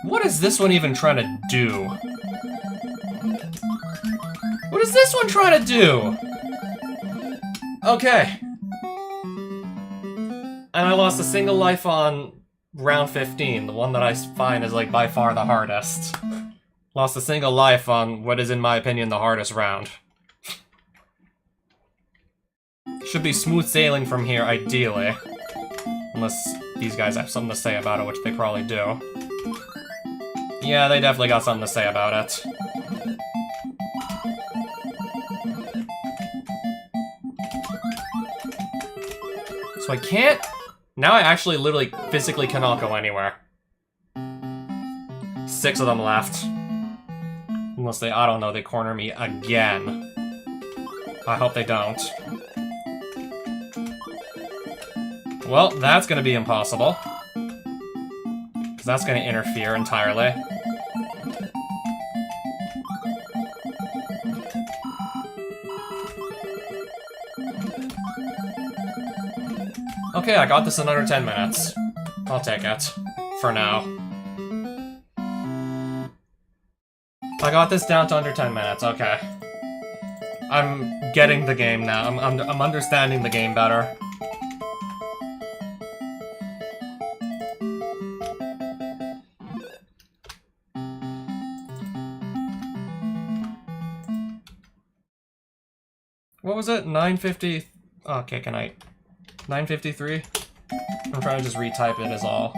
What is this one even trying to do? What is this one trying to do? Okay. And I lost a single life on round 15, the one that I find is like by far the hardest. Lost a single life on what is in my opinion the hardest round. Should be smooth sailing from here, ideally. Unless these guys have something to say about it, which they probably do. Yeah, they definitely got something to say about it. So I can't... Now I actually literally physically cannot go anywhere. 6 of them left. Unless they, I don't know, they corner me again. I hope they don't. Well, that's gonna be impossible. Because that's gonna interfere entirely. Okay, I got this in under 10 minutes. I'll take it. For now. I got this down to under 10 minutes, okay. I'm getting the game now. I'm understanding the game better. What was it? 950... Okay, can I... 953? I'm trying to just retype it as all.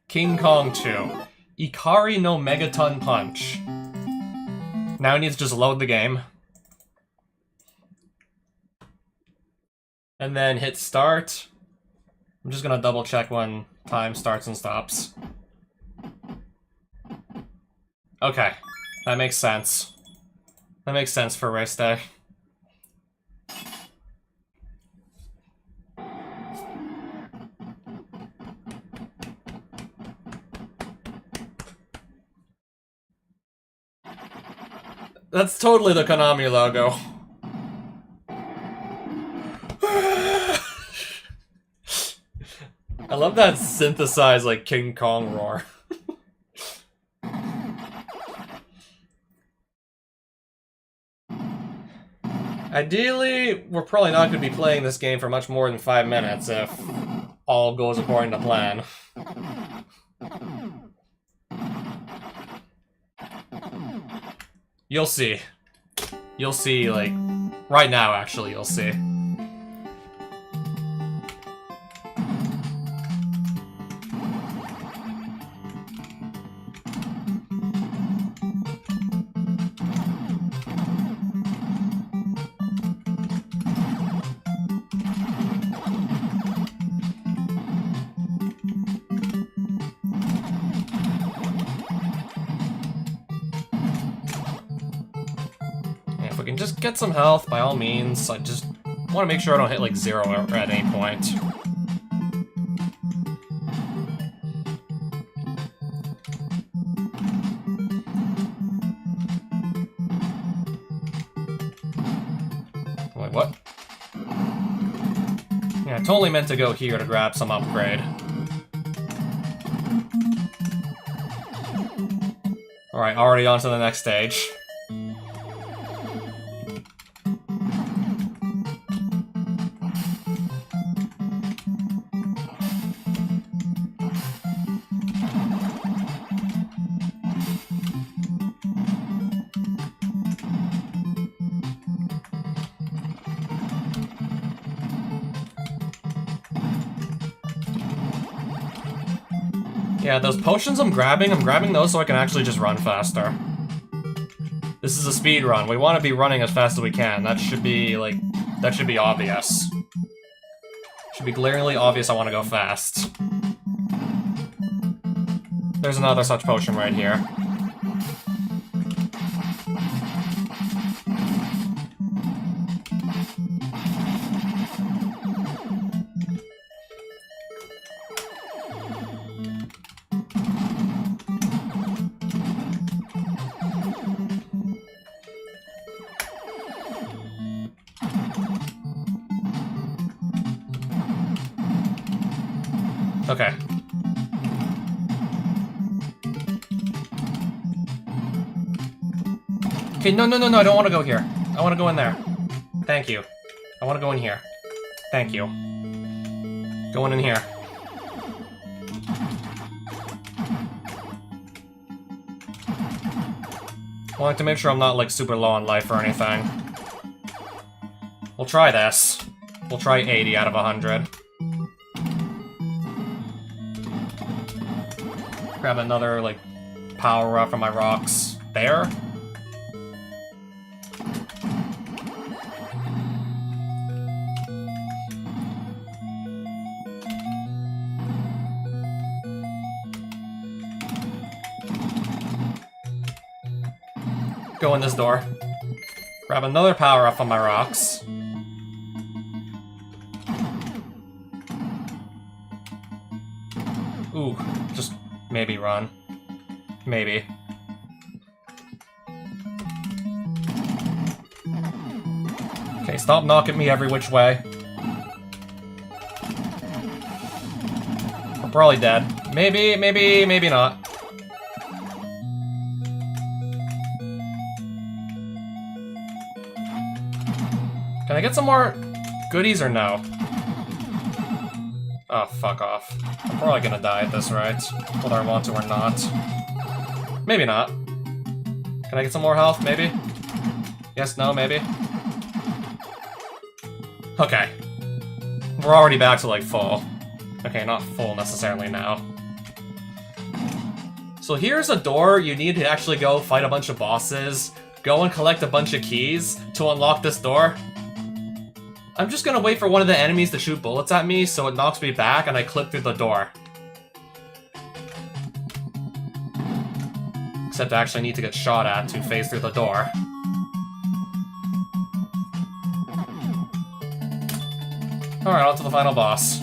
King Kong 2. Ikari no Megaton Punch. Now I need to just load the game. And then hit start. I'm just gonna double check when time starts and stops. Okay, that makes sense. That makes sense for race day. That's totally the Konami logo. I love that synthesized, like, King Kong roar. Ideally, we're probably not going to be playing this game for much more than 5 minutes if all goes according to plan. You'll see. You'll see, like, right now, actually, you'll see. Just get some health, by all means. I just want to make sure I don't hit, like, 0 at any point. Wait, what? Yeah, I totally meant to go here to grab some upgrade. Alright, already on to the next stage. Yeah, those potions I'm grabbing those so I can actually just run faster. This is a speed run. We want to be running as fast as we can. That should be, like, that should be obvious. Should be glaringly obvious I want to go fast. There's another such potion right here. Okay. Okay, no, I don't want to go here. I want to go in there. Thank you. I want to go in here. Thank you. Going in here. I like to make sure I'm not, like, super low on life or anything. We'll try this. We'll try 80 out of 100. Grab another, like, power-up from my rocks. There? Go in this door. Grab another power-up on my rocks. Ooh, just maybe run. Maybe. Okay, stop knocking me every which way. I'm probably dead. Maybe not. Can I get some more goodies or no? Oh, fuck off. I'm probably gonna die at this rate, whether I want to or not. Maybe not. Can I get some more health, maybe? Yes, no, maybe? Okay. We're already back to, like, full. Okay, not full necessarily now. So here's a door you need to actually go fight a bunch of bosses, go and collect a bunch of keys to unlock this door. I'm just gonna wait for one of the enemies to shoot bullets at me so it knocks me back and I clip through the door. Except I actually need to get shot at to phase through the door. Alright, on to the final boss.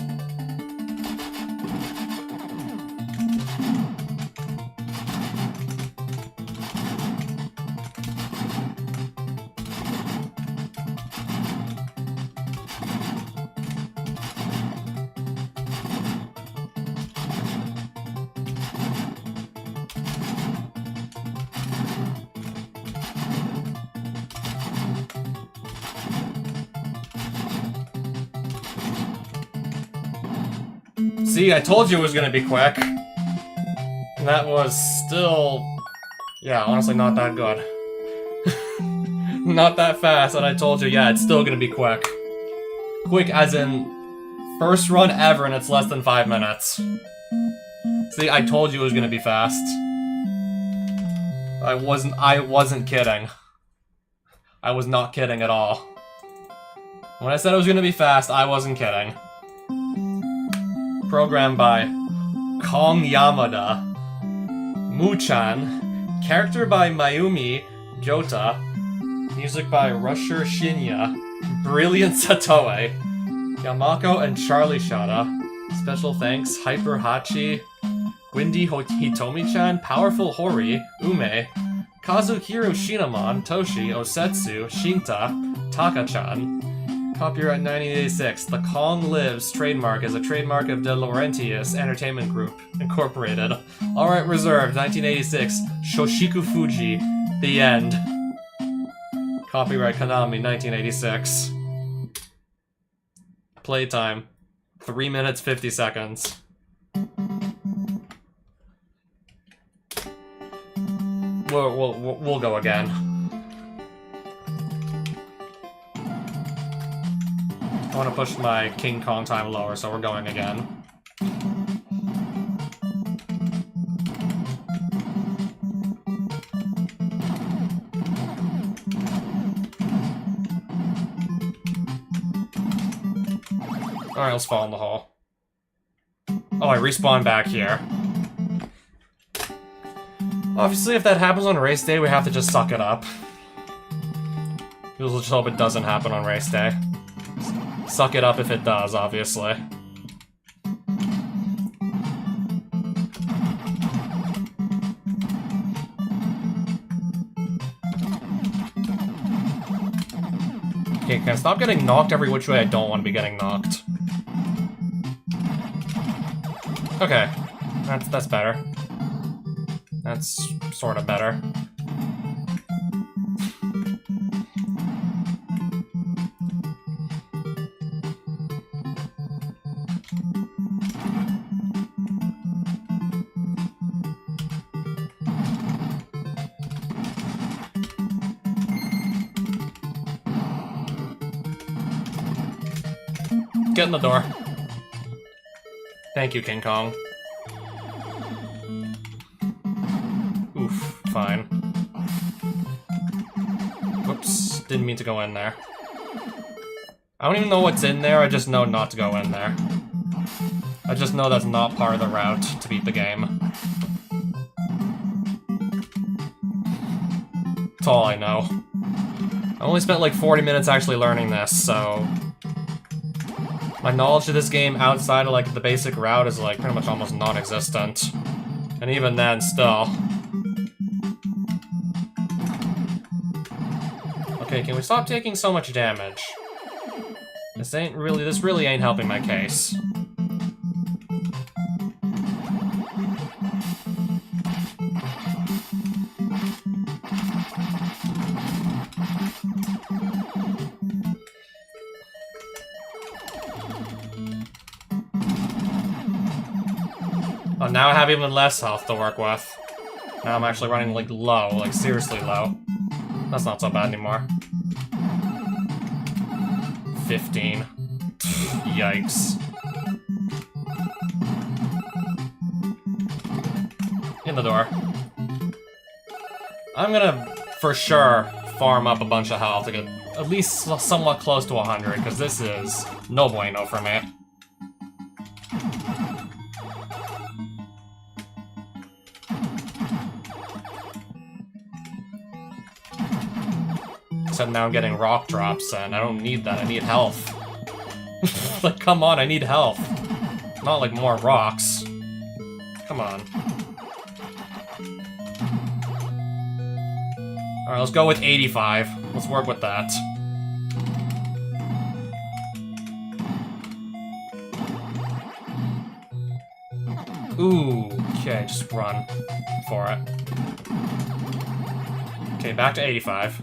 See, I told you it was gonna be quick. And that was still... yeah, honestly not that good. Not that fast, and I told you, yeah, it's still gonna be quick. Quick as in... first run ever and it's less than 5 minutes. See, I told you it was gonna be fast. I wasn't kidding. I was not kidding at all. When I said it was gonna be fast, I wasn't kidding. Programmed by Kong Yamada. Muchan. Character by Mayumi Jota. Music by Rusher Shinya. Brilliant Satoe. Yamako and Charlie Shada. Special thanks Hyper Hachi. Windy Hitomi-chan. Powerful Hori. Ume. Kazuhiro Shinamon. Toshi. Osetsu. Shinta. Taka-chan. Copyright 1986. The Kong Lives trademark is a trademark of De Laurentiis Entertainment Group, Incorporated. Alright, reserved. 1986. Shoshiku Fuji. The end. Copyright Konami 1986. Playtime. 3 minutes 50 seconds. We'll go again. I want to push my King Kong time lower, so we're going again. Alright, let's fall in the hole. Oh, I respawn back here. Obviously, if that happens on race day, we have to just suck it up. We'll just hope it doesn't happen on race day. Suck it up if it does, obviously. Okay, can I stop getting knocked every which way I don't want to be getting knocked? Okay, that's better. That's sort of better. Get in the door. Thank you, King Kong. Oof, fine. Whoops, didn't mean to go in there. I don't even know what's in there, I just know not to go in there. I just know that's not part of the route to beat the game. That's all I know. I only spent like 40 minutes actually learning this, so... my knowledge of this game outside of like the basic route is like pretty much almost non-existent. And even then, still. Okay, can we stop taking so much damage? This really ain't helping my case. Oh, now I have even less health to work with. Now I'm actually running, like, low. Like, seriously low. That's not so bad anymore. 15. Yikes. In the door. I'm gonna, for sure, farm up a bunch of health to get at least somewhat close to 100, because this is no bueno for me. Except now I'm getting rock drops, and I don't need that, I need health. Like, come on, I need health. Not like more rocks. Come on. Alright, let's go with 85. Let's work with that. Ooh, okay, just run for it. Okay, back to 85.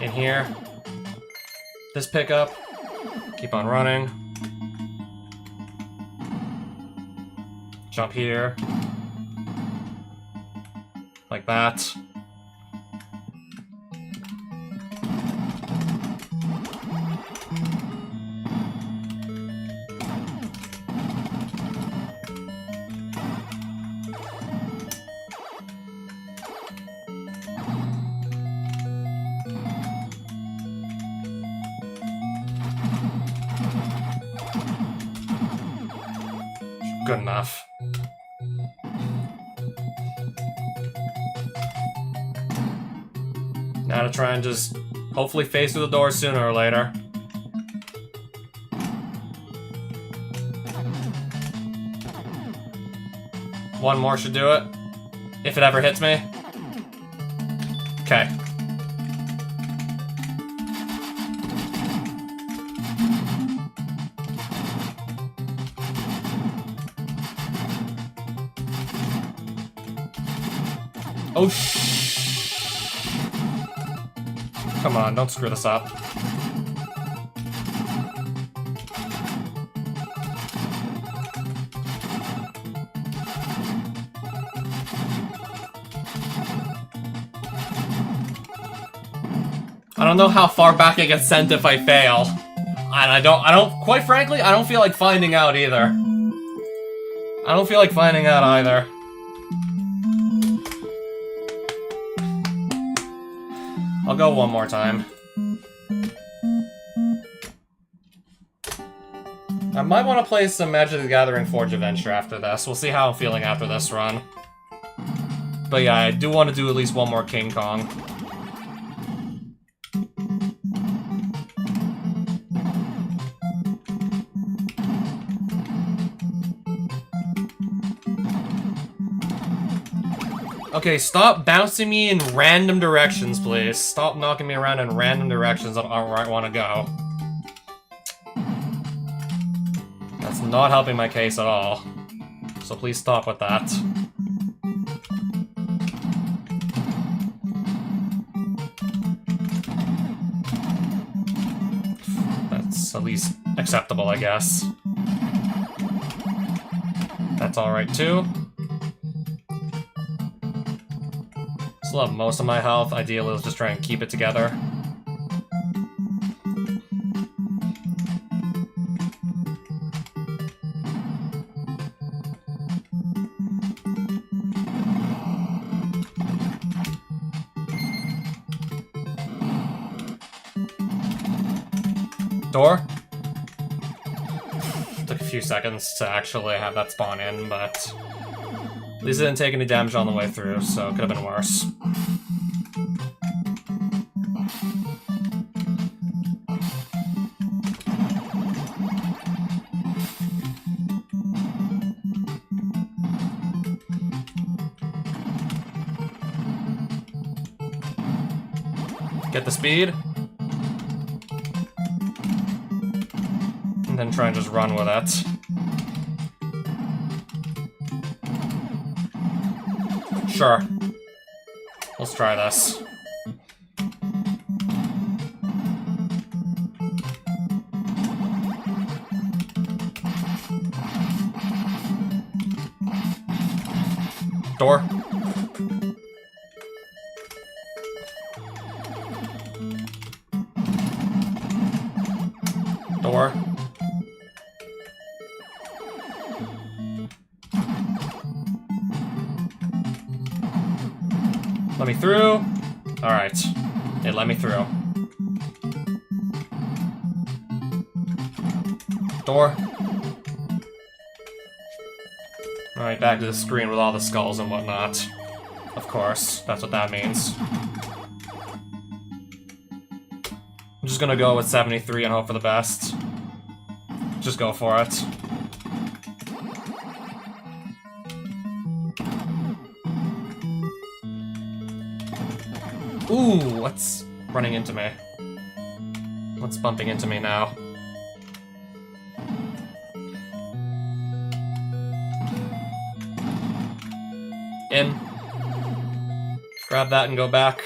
In here. This pickup. Keep on running. Jump here. Like that. Good enough. Now to try and just hopefully phase through the door sooner or later. One more should do it. If it ever hits me. Okay. Oh, come on, don't screw this up. I don't know how far back I get sent if I fail. And I don't, quite frankly, I don't feel like finding out either. I don't feel like finding out either. I'll go one more time. I might want to play some Magic the Gathering Forge Adventure after this. We'll see how I'm feeling after this run. But yeah, I do want to do at least one more King Kong. Okay, stop bouncing me in random directions, please. Stop knocking me around in random directions that aren't where I want to go. That's not helping my case at all. So please stop with that. That's at least acceptable, I guess. That's alright too. Still have most of my health. Ideally, let's just try and keep it together. Door? Took a few seconds to actually have that spawn in, but at least it didn't take any damage on the way through, so it could have been worse. Get the speed. And then try and just run with it. Sure. Let's try this. Door. Door. Let me through. Alright. It let me through. Door. Alright, back to the screen with all the skulls and whatnot. Of course, that's what that means. I'm just gonna go with 73 and hope for the best. Just go for it. Ooh, what's running into me? What's bumping into me now? In. Grab that and go back.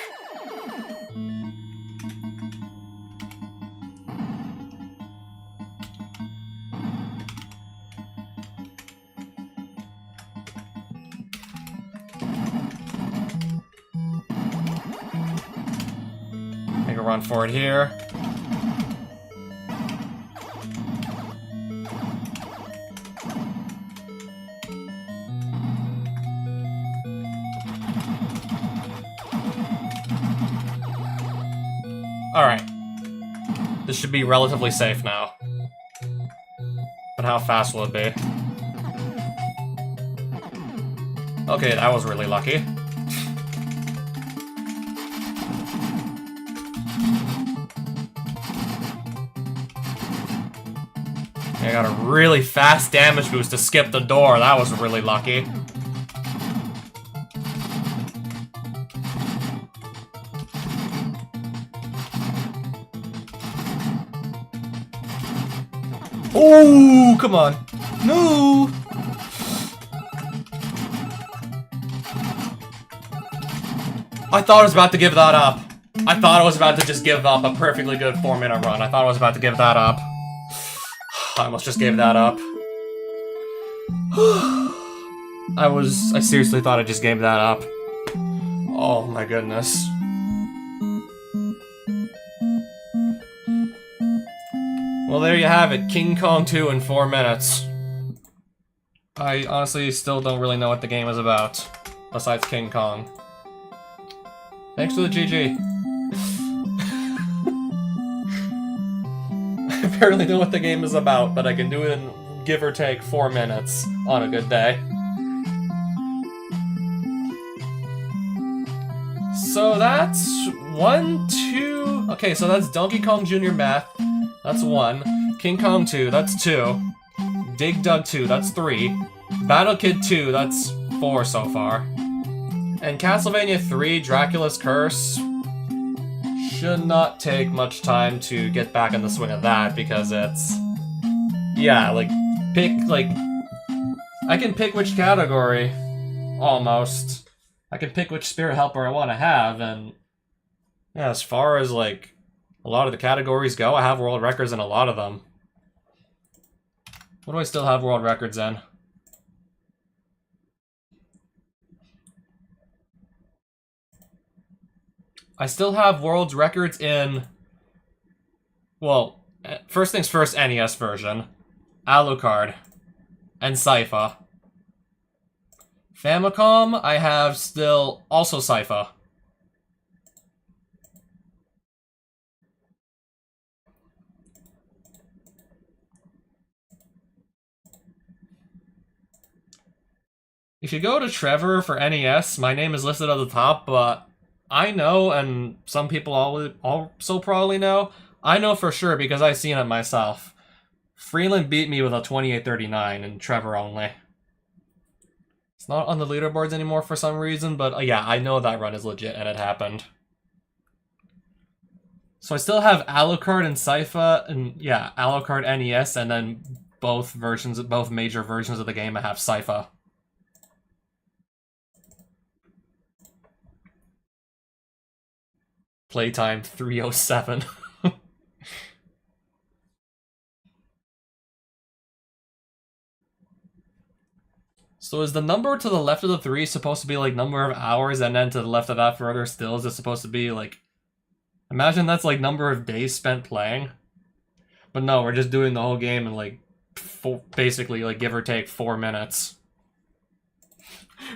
Make a run for it here. Alright. This should be relatively safe now. But how fast will it be? Okay, that was really lucky. I got a really fast damage boost to skip the door. That was really lucky. Oh, come on. No. I thought I was about to give that up. I thought I was about to just give up a perfectly good 4-minute run. I thought I was about to give that up. I almost just gave that up. I seriously thought I just gave that up. Oh my goodness. Well, there you have it. King Kong 2 in 4 minutes. I honestly still don't really know what the game is about, besides King Kong. Thanks for the GG. I barely know what the game is about, but I can do it in give or take 4 minutes on a good day. So that's 1, 2... Okay, so that's Donkey Kong Jr. Math. That's 1. King Kong 2, that's 2. Dig Dug 2, that's 3. Battle Kid 2, that's 4 so far. And Castlevania 3, Dracula's Curse, should not take much time to get back in the swing of that, because it's... Yeah, like, I can pick which category, almost. I can pick which spirit helper I want to have, and... Yeah, as far as, like, a lot of the categories go, I have world records in a lot of them. What do I still have world records in? I still have world records in... Well, first things first, NES version. Alucard. And Sypha. Famicom, I have still also Sypha. If you go to Trevor for NES, my name is listed at the top, but I know, and some people also probably know, I know for sure because I've seen it myself. Freeland beat me with a 28-39 and Trevor only. It's not on the leaderboards anymore for some reason, but yeah, I know that run is legit and it happened. So I still have Alucard and Sypha, and yeah, Alucard NES, and then both major versions of the game I have Sypha. Playtime 307. So is the number to the left of the 3 supposed to be like number of hours, and then to the left of that further still, is it supposed to be like... Imagine that's like number of days spent playing. But no, we're just doing the whole game in like, basically like give or take 4 minutes.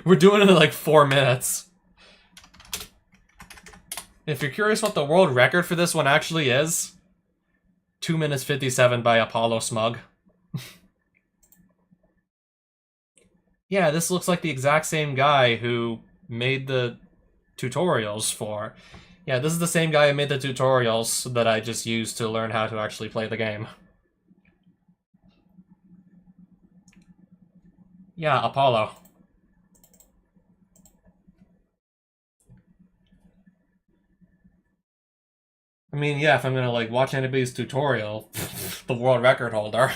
We're doing it in like 4 minutes. If you're curious what the world record for this one actually is, 2 minutes 57 by Apollo Smug. Yeah, this looks like the exact same guy who made the tutorials for... Yeah, this is the same guy who made the tutorials that I just used to learn how to actually play the game. Yeah, Apollo. I mean, yeah, if I'm gonna, like, watch anybody's tutorial, the world record holder.